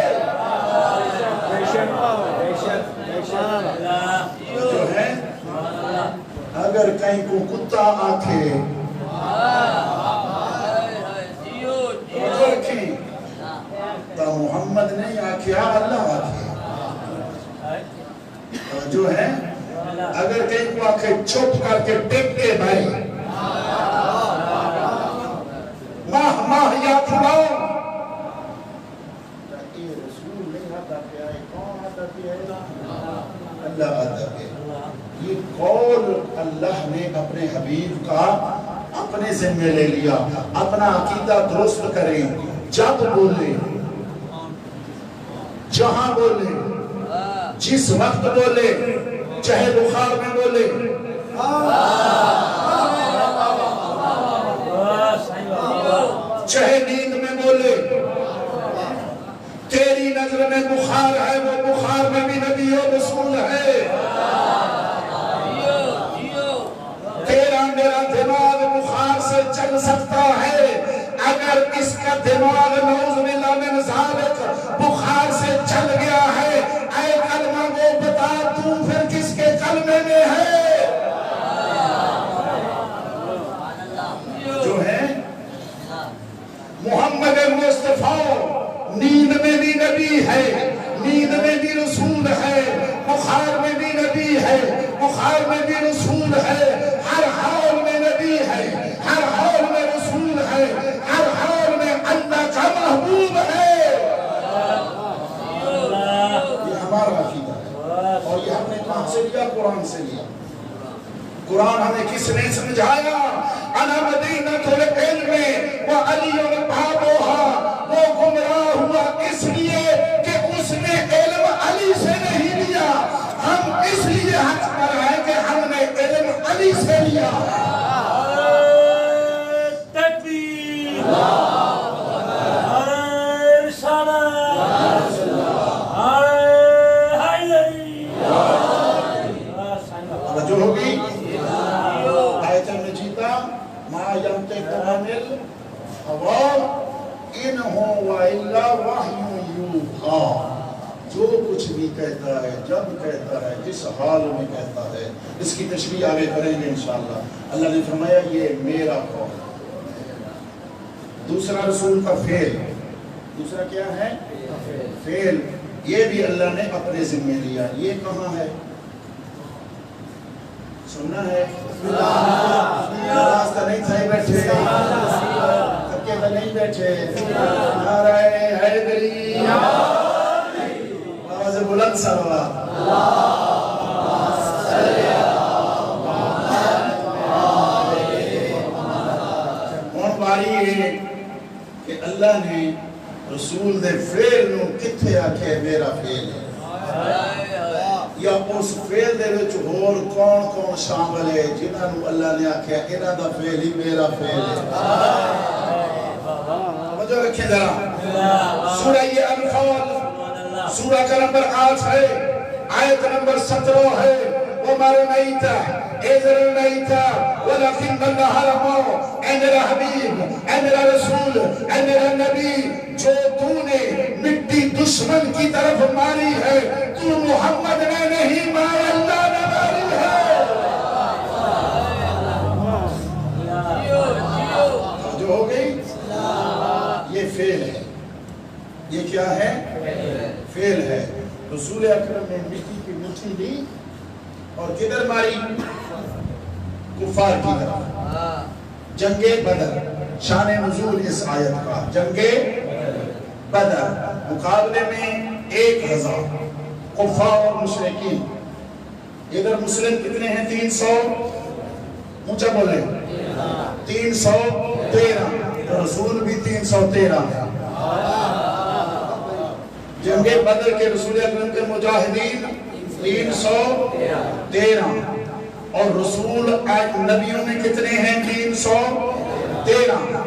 جو ہے اگر کہیں کو کتا آنکھے تو محمد محمد نے یا کیا اللہ آکھیا جو ہے اگر کہیں کو آکھے چپ کر کے ٹک کے بھائی ماہ ماہ یا کھلاؤ یہ رسول نہیں آتا کیا ہے کون آتا کیا ہے اللہ آتا کیا یہ قول اللہ نے اپنے حبیب کا اپنے ذمہ لے لیا اپنا عقیدہ درست کریں جب بولے جہاں بولے جس وقت بولے چاہے بخار میں بولے چاہے نیند میں بولے تیری نظر میں بخار ہے وہ بخار میں بھی نبی و رسول ہے تیرا میرا دماغ بخار سے چل سکتا ہے اگر اس کا دماغ نعوذ باللہ من ذالک بخار سے چل گیا ہے اے کلمہ وہ بتا تو پھر کس کے کلمے میں ہے جو ہے محمد مصطفیٰ نیند میں بھی نبی ہے نیند میں بھی رسول ہے بخار میں بھی نبی ہے بخار میں بھی رسول ہے ہر حال میں نبی ہے ہر حال میں رسول ہے ہر حال میں اللہ کا محبوب ہے یہ ہمارا عقیدہ ہے اور یہ ہم نے کہاں سے لیا قرآن سے لیا قرآن ہمیں کس نے سمجھایا انا مدینۃ العلم وعلی بابها وہ گمراہ ہوا اس لیے کہ اس نے علم علی سے نہیں لیا ہم اس لیے حق پر ہیں کہ ہم نے علم علی سے لیا تکبیر جو ہوگی آیت مجیدہ ما ینطق عن الہوی ان هو الا وحی یوحی جو کچھ بھی کہتا ہے جب کہتا ہے جس حال میں کہتا ہے اس کی تشریح آگے کریں گے انشاءاللہ اللہ نے فرمایا یہ میرا قول دوسرا رسول کا فعل دوسرا کیا ہے فعل یہ بھی اللہ نے اپنے ذمہ لیا یہ کہاں ہے سننا ہے راستہ نہیں تھا ہی بیٹھے تھکے تھا نہیں بیٹھے نعرہ حیدری آواز بلند صلوات کون باری ہے کہ اللہ نے رسول دے فعل نو کتھے آکھے میرا فعل ہے یا اس فعل دے وچ ہور کون کون شامل ہے جنہاں نو اللہ نے آکھیا انہاں دا فعل ہی میرا فعل ہے توجہ رکھیں ذرا سورہ انفال سورہ کا نمبر 8 ہے آیت نمبر 17 ہے وَمَا رَمَيْتَ إِذْ رَمَيْتَ وَلَكِنَّ اللَّهَ رَمَى اے میرا حبیب اے میرا رسول اے میرا نبی جو تو نے مٹی دشمن کی طرف ماری ہے تو محمد نے نہیں ماری اللہ نے ماری ہے جو ہو گئی یہ فعل ہے یہ کیا ہے فعل ہے رسول اکرم نے مٹی کی مٹھی لی اور کدھر ماری کفار کی طرف جنگ بدر شان نزول اس آیت کا جنگ بدر مقابلے میں 1000 کفار اور مشرکین ادھر مسلم کتنے ہیں 300 اونچا بولے 313 رسول بھی 313 ہے جنگ بدر کے رسول اکرم کے مجاہدین 313 اور رسول نبیوں میں کتنے ہیں 313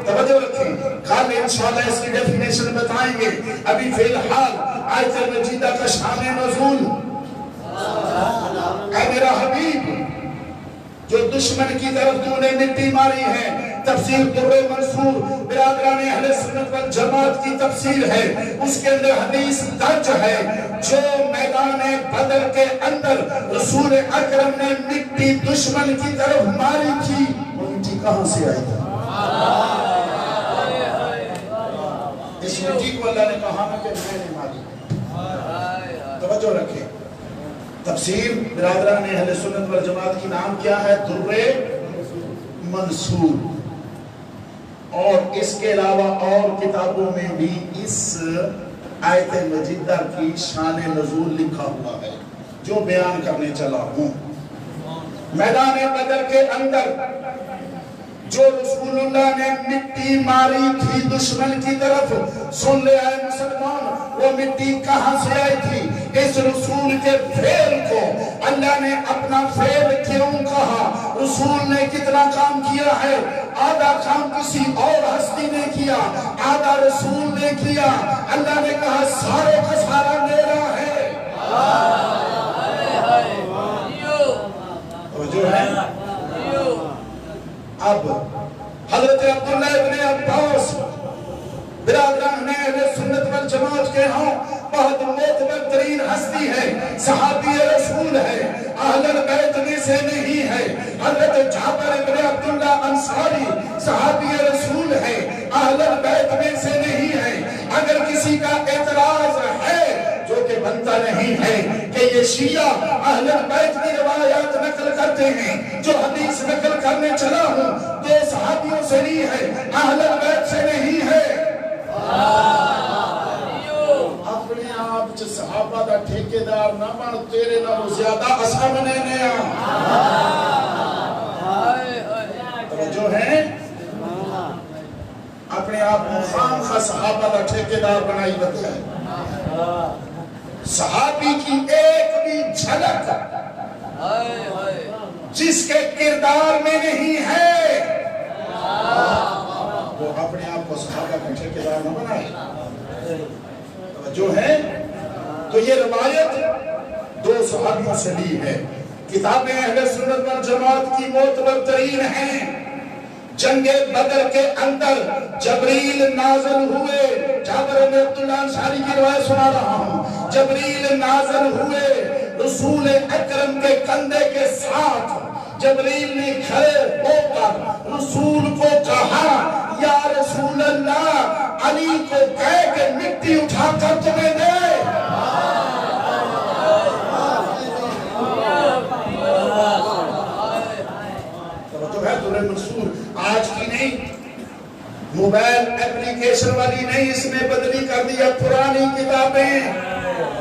توجہ رکھیں کل انشاءاللہ اس کی ڈیفینیشن بتائیں گے ابھی فی الحال آیت مجیدہ کا شان نزول اے میرا حبیب جو دشمن کی طرف تو نے مٹی ماری ہے تفسیر در منصور برادران اہل سنت والجماعت کی تفسیر ہے اس کے اندر حدیث درج ہے جو میدان بدر کے اندر رسول اکرم نے مٹی دشمن کی طرف ماری تھی وہ مٹی کہاں سے آئی تھی اس مٹی کو اللہ نے کہا نا کہ میں نے ماری. توجہ رکھیں. تفسیر برادران اہل سنت والجماعت کی نام کیا ہے؟ در منصور. اور اس کے علاوہ اور کتابوں میں بھی اس آیت مجیدہ کی شان نزول لکھا ہوا ہے جو بیان کرنے چلا ہوں. میدان بدر کے اندر جو رسول اللہ نے مٹی ماری تھی دشمن کی طرف، سن لے آئے مسلمان، وہ مٹی کہاں سے آئی تھی؟ اس رسول کے فعل کو اللہ نے اپنا فعل کیوں کہا؟ رسول نے کتنا کام کیا ہے؟ آدھا کام کسی اور ہستی نے کیا، آدھا رسول نے کیا. اللہ نے کہا سارے کا سارا میرا ہے. جو ہے اب حضرت عبداللہ ابن عباس برادران اہل سنت والجماعت کے ہاں بہت معتبر ترین ہستی ہے، صحابی رسول ہے، اہل بیت میں سے نہیں ہے. حضرت جابر ابن عبداللہ انصاری صحابی رسول ہے، اہل بیت میں سے نہیں ہے. اگر کسی کا اعتراض ہے جو کہ بنتا نہیں ہے کہ یہ شیعہ اہل بیت کی روایات نقل کرتے ہیں، جو حدیث نقل کرنے چلا ہوں دو صحابیوں سے نہیں ہے، اہل بیت سے نہیں ہے. اپنے آپ چ صحابہ دا ٹھیکیدار نہ بن، تیرے نہ زیادہ اسا بنے نیا. توجہ ہے، اپنے آپ کو خام خواہ صحابہ دا ٹھیکیدار بنائی بتا ہے. صحابی کی ایک بھی جھلک جس کے کردار میں نہیں ہے وہ اپنے آپ کو صحابہ کا ٹھیکیدار نہ بنائے. جو ہے تو یہ روایت دو صحابیوں سے لی ہے. کتابیں اہل سنت والجماعت کی معتبر ترین ہیں. جنگ بدر کے اندر جبریل نازل ہوئے، جابر بن عبداللہ انصاری کی روایت سنا رہا ہوں. جبریل نازل ہوئے رسول اکرم کے کندھے کے ساتھ. جبریل نے کھڑے ہو کر رسول کو کہا یا رسول اللہ علی کو کہہ کہ مٹی اٹھا کر تمہیں دے. تو ہے در منصور آج کی نہیں، موبائل اپلیکیشن والی نہیں، اس میں بدلی کر دیا پرانی کتابیں.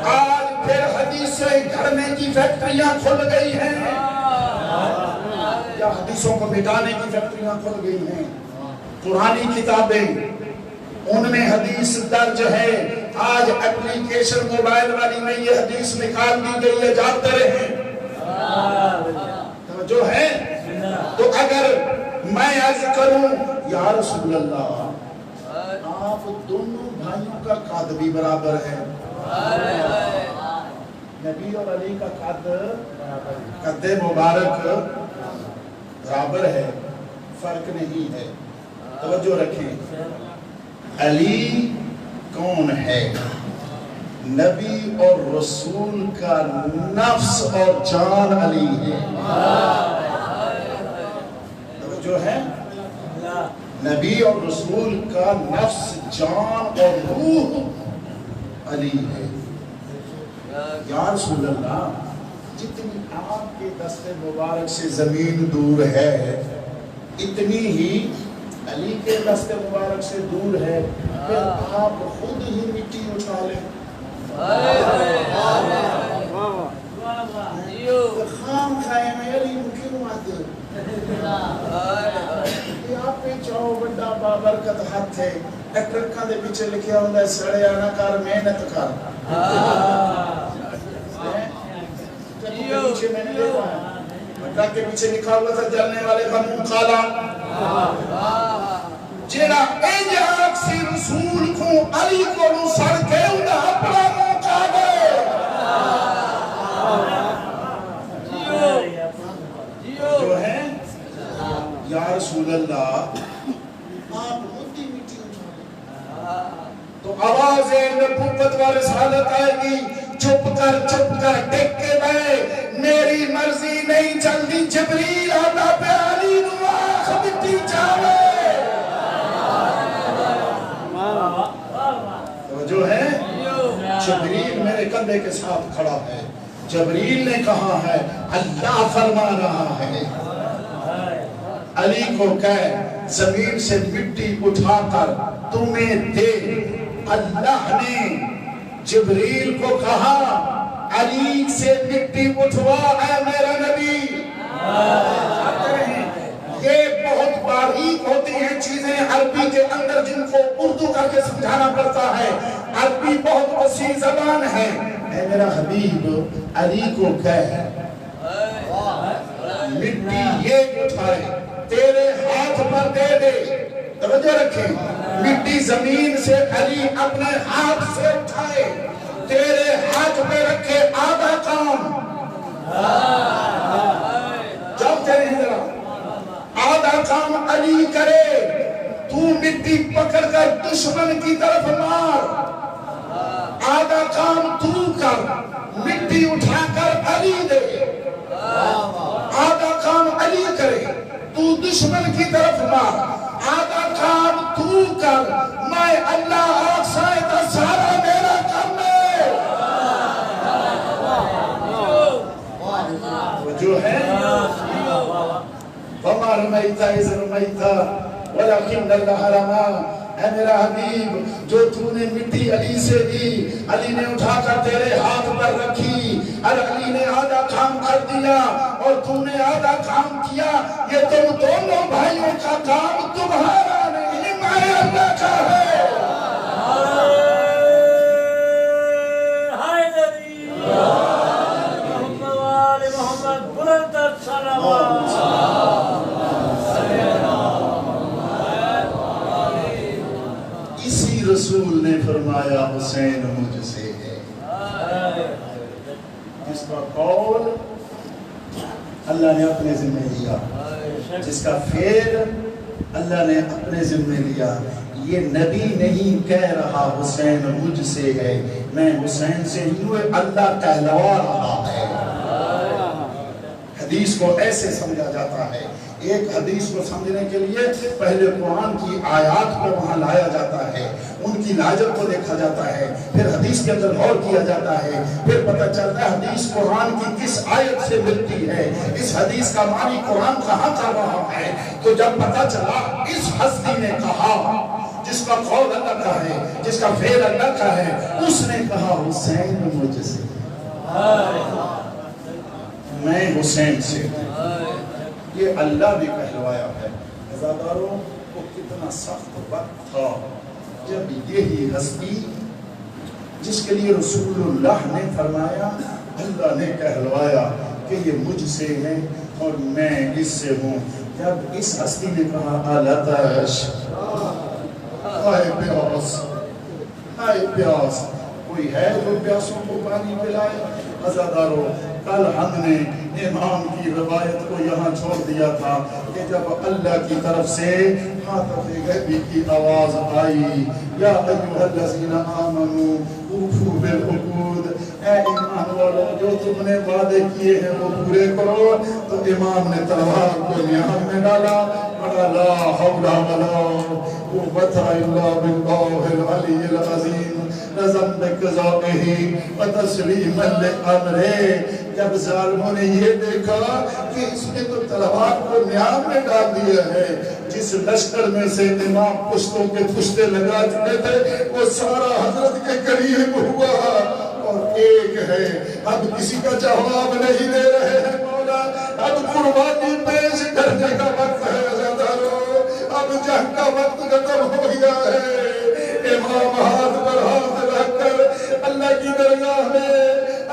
آج پھر حدیثیں گھڑنے کی فیکٹریاں کھل گئی ہیں یا حدیثوں کو مٹانے کی فیکٹریاں کھل گئی ہیں. پرانی کتابیں ان میں حدیث درج ہے، آج اپلیکیشن موبائل والی میں یہ حدیث نکال دی گئی ہے، جانتے رہے. جو ہے تو اگر میں عرض کروں یا رسول اللہ آپ دونوں بھائیوں کا قد بھی برابر ہے، نبی اور علی کا قد مبارک برابر ہے، فرق نہیں ہے. توجہ رکھیں، علی کون ہے؟ نبی اور رسول کا نفس اور جان علی ہے. جو ہے نبی اور رسول کا نفس، جان اور روح علی ہے. یا رسول اللہ جتنی آپ کے دست مبارک سے زمین دور ہے اتنی ہی علی کے دست مبارک سے دور ہے، پھر آپ خود ہی مٹی اٹھا لیں. خام خائے میں علی مکیوں آتے آپ پہ چاہو بڑا بابرکت ہاتھ ہے، ٹرکاں دے پیچھے لکھیا ہوندہ ہے سڑے آنا کار محنت کر. پیچھے میں نے دیکھا ہے ٹرک کے پیچھے لکھا ہوا تھا جلنے والے کا منہ کالا. جیڑا انج آنکھ سے رسول کو علی کو نو سڑ کے اندہ اپنا منہ کالے. جو ہے یا رسول اللہ آپ ہوتی مٹی اٹھا تو آواز نبوت و رسالت آئے گی. چپ کر ٹک کے بھائے میری مرضی نہیں چلتی، جبریل آتا پہ علی نو آنکھ مٹی چاہے. کندھے کے ساتھ کھڑا ہے. جبریل نے کہا ہے اللہ فرما رہا ہے علی کو کہہ زمین سے مٹی اٹھا کر تمہیں دے. اللہ نے جبریل کو کہا علی سے مٹی اٹھوا اے میرا نبی. یہ بہت باریک ہوتی ہیں چیزیں عربی کے اندر جن کو اردو کر کے سمجھانا پڑتا ہے. عربی بہت وسیع زبان ہے. اے میرا حبیب علی کو کہہ مٹی یہ اٹھائے تیرے ہاتھ پر دے دے. توجہ رکھیں مٹی زمین سے علی اپنے ہاتھ سے اٹھائے تیرے ہاتھ پہ رکھے. آدھا کام جب تیرے ذرا آدھا کام علی کرے. تو مٹی پکڑ کر دشمن کی طرف مار. آدھا کام تو کر مٹی اٹھا کر علی دے. آدھا کام علی کرے تو دشمن کی طرف مار. آدھا کام تو کر میں اللہ آگ سائدہ سارا میرا کام ہے. جو ہے وَمَا رَمَيْتَ إِذْ رَمَيْتَ وَلَكِنَّ اللَّهَ رَمَى. اے میرا حبیب جو تو نے مٹی علی سے دی علی نے اٹھا کر تیرے ہاتھ پر رکھی. علی نے آدھا کام کر دیا اور تو نے آدھا کام کیا. یہ تم دونوں بھائیوں کا کام تمہارا نہیں میں اللہ کا ہے. محمد بلند سلام. اسی رسول نے فرمایا حسین مجھ سے ہے. جس کا قول اللہ نے اپنے ذمہ لیا, جس کا فعل اللہ نے اپنے ذمہ لیا. یہ نبی نہیں کہہ رہا حسین مجھ سے ہے, میں حسین سے ہوں, اللہ کہلوا رہا ہے. حدیث کو ایسے سمجھا جاتا ہے. ایک حدیث کو سمجھنے کے لیے پہلے قرآن کی آیات کو وہاں لایا جاتا ہے, ان کی لاجت کو دیکھا جاتا ہے, پھر حدیث کے اندر غور کیا جاتا ہے, پھر پتہ چلتا ہے حدیث قرآن کی کس آیت سے ملتی ہے, اس حدیث کا معنی قرآن کہاں کر رہا ہے. تو جب پتہ چلا اس ہستی نے کہا جس کا قول اللہ کا ہے, جس کا فعل اللہ کا ہے, اس نے کہا حسین مجھ سے, میں حسین سے. یہ اللہ بھی کہلوایا ہے. عزاداروں کو کتنا سخت وقت تھا جب یہی ہستی جس کے لیے رسول اللہ نے فرمایا اللہ نے کہلوایا کہ یہ مجھ سے ہے اور میں اس سے ہوں, جب اس ہستی نے کہا آلاتش ہائے پیاس, ہائے پیاس, کوئی ہے جو پیاسوں کو پانی پلائے. عزاداروں کل ہم نے امام کی روایت کو یہاں چھوڑ دیا تھا کہ جب اللہ کی طرف سے حاطب غیبی کی آواز آئی یا ایوہ الذین آمنوا اوفوا بالعقود, اے ایمان والو جو تم نے وعدے کیے ہیں وہ پورے کرو. تو امام نے تلوار کو نیام میں ڈالا, بڑا لا حول ولا قوت الا باللہ العلی العظیم نظم بقضائہ وتسلیما لامرہ. جب ظالموں نے یہ دیکھا کہ اس نے تو تلوار کو نیام میں ڈال دیا ہے, جس لشکر میں سے امام پشتوں کے پشتے لگا چکے تھے وہ سارا حضرت کے قریب ہوا اور ایک ہے. اب کسی کا جواب نہیں دے رہے ہیں مولا, اب قربانی پیش کرنے کا وقت ہے. اب جنگ کا وقت ختم ہو گیا ہے. امام ہاتھ پر ہاتھ رکھ کر اللہ کی درگاہ میں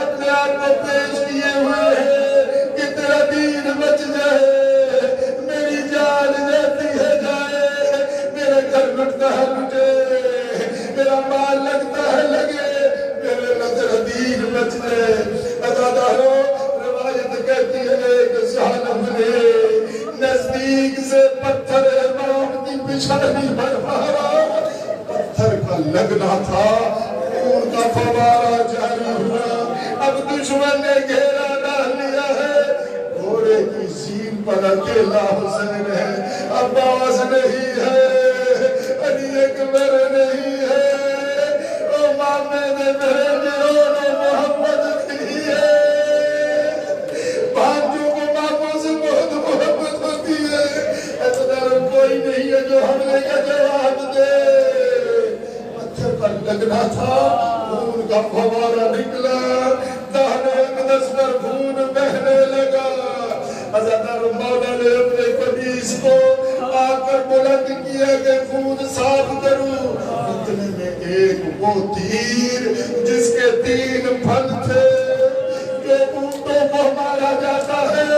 اپنے آپ کو پیش کیے ہوئے ہیں کہ تیرا دین بچ جائے, میری جان جاتی ہے جائے, میرے گھر لٹتا ہے لٹے, میرا مال لگتا ہے لگے, میرے نظر دین بچ جائے. عزاداروں روایت کہتی ہے ایک ظالم نے نزدیک سے پتھر امام کی پچھاڑی پر مارا, پتھر کا لگنا تھا, خون کا فوارہ جاری ہوا. اب دشمن نے گھیرا ڈال لیا ہے, گھوڑے کی سین پر اکیلا حسین ہے, عباس نہیں ہے, علی اکبر نہیں ہے, او مامے نے میرے جنہوں نے اتنا تھا خون کا فوارہ نکلا دہنے اقدس پر خون بہنے لگا حضرت مولا نے اپنے قمیص کو آ کر بلند کیا کہ خون صاف کروں اتنے میں ایک وہ تیر جس کے 3 پھل تھے جو اونٹوں کو مارا جاتا ہے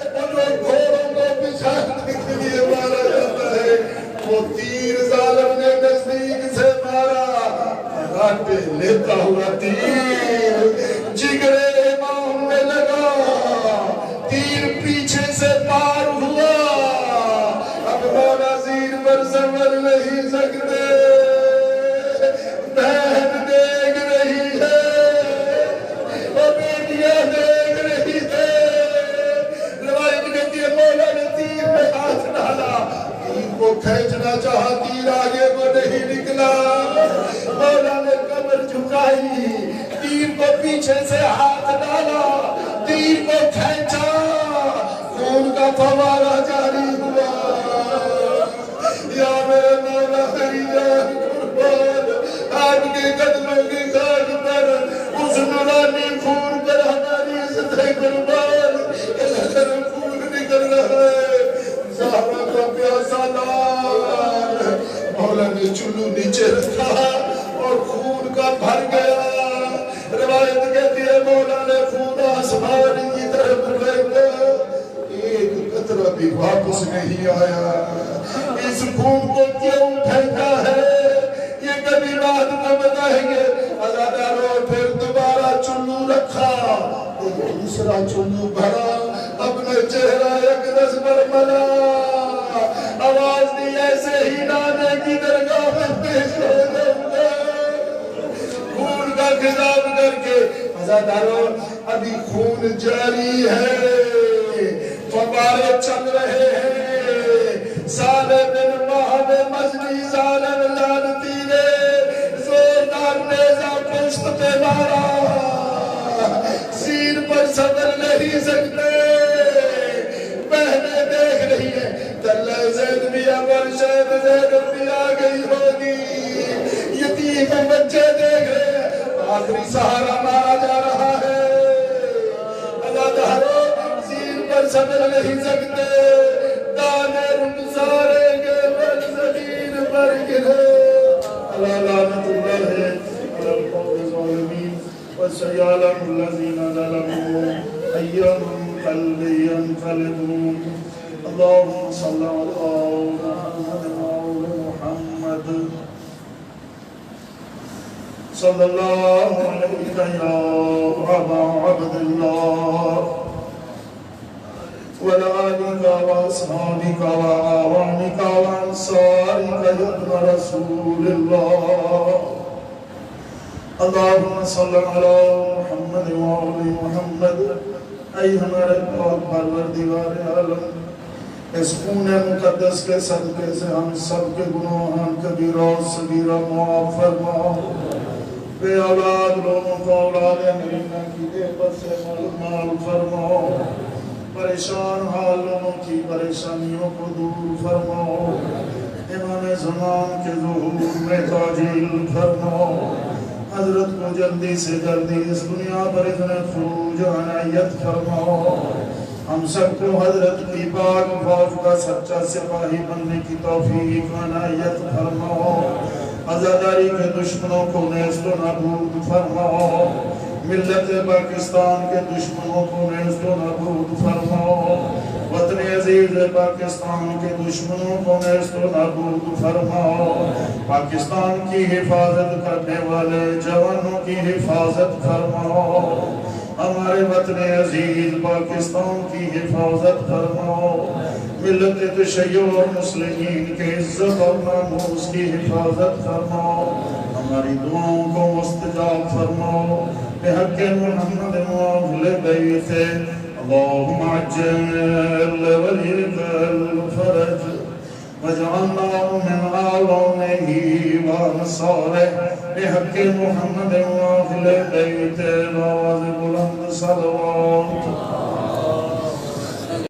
اور جو گھوڑوں کو بچھانے کے لیے مارا جاتا ہے وہ تیر ظالم نے نزدیک سے مارا کاٹے لیتا ہوا تیر جگرے امام میں لگا تیر پیچھے سے پار ہوا اب مولا زیر پر سمر نہیں سکتے بہن دیکھ رہی ہے اور بیٹیاں دیکھ رہی ہے روایت کہتی ہے مولا نے تیر میں ہاتھ ڈالا تیر کو کھینچنا چاہا تیر آگے کو نہیں نکلا مولا نے کمر جھکائی تیر کو پیچھے سے ہاتھ ڈالا تیر کو کھینچا خون کا فوارہ جاری ہوا یا میرے مولا میری جان قربان آپ کے قدموں کی خاک پر اس نورانی خون پر ہماری عزتیں قربان اللہ خون نکل رہا ہے زہرا کا پیاسا لال مولا نے چلو نیچے رکھا اور خون کا بھر گیا روایت کہتی ہے مولا نے خون آسمان کی طرف پھینکا ایک قطرہ بھی واپس نہیں آیا اس خون کو کیوں پھینکا ہے یہ کبھی بات میں بتائیں گے ازاداروں پھر دوبارہ چلو رکھا دوسرا چلو بھرا اپنے چہرہ اقدس پر ملا آواز دی ایسے ہی نانے کی درگاہ میں پیش ہو جاؤں گا خون کا خطاب کر کے ازاداروں ابھی خون جاری ہے فبارے چل رہے ہیں سال دن ماہ میں مجنی ظالم لعنتی نے زوردار نیزہ پشت پہ مارا سین پر صبر نہیں سکتے بہنیں دیکھ رہی ہیں تلہ زید بھی عمر شہد زید بھی آ گئی ہوگی یتیم بچے دیکھ رہے ہیں آخری سہارا مارا جا رہا ہے اللہ دہرو سین پر صبر نہیں سکتے دانے رمزارے کے بر زمین پر گرے اللہ لعنت اللہ ہے على القوم الظالمين وسيعلم الذين ظلموا أي منقلب ينقلبون اللهم صل على محمد وعلى محمد صلى الله عليك يا أبا عبد الله وعلى آلك وأصحابك وأعوانك وأنصارك يا ابن رسول الله اللهم صل على محمد وعلى محمد اے ہمارے پاک پروردگار عالم اس خون مقدس کے صدقے سے ہم سب کے گناہان کبیرہ و صغیرہ معاف فرما بے اولاد لوگوں کو اولاد امرینہ کی نعمت سے مال فرما پریشان حال لوگوں کی پریشانیوں کو دور فرما امام زمان کے ظہور میں تاجیل فرما حضرت کو جلدی سے جلدی اس دنیا پر اتنے خروج عنایت فرماؤ ہم سب کو حضرت کی پاک فوج کا سچا سپاہی بننے کی توفیق عنایت فرماؤ عزاداری کے دشمنوں کو نیست و نابود فرماؤ ملت پاکستان کے دشمنوں کو نیست و نابود فرماؤ وطن عزیز پاکستان کے دشمنوں کو نیست و نابود فرماؤ پاکستان کی حفاظت کرنے والے جوانوں کی حفاظت فرماؤ ہمارے وطن عزیز پاکستان کی حفاظت فرماؤ ملت تشیع اور مسلمین کے عزت اور ناموس کی حفاظت فرماؤ ہماری دعاؤں کو مستجاب فرماؤ بحق محمد وآل بیت اللهم عجل وليك الفرج واجعلنا من أعوانه وأنصاره بحق محمد وآل بيته نواظب الحمد صلوات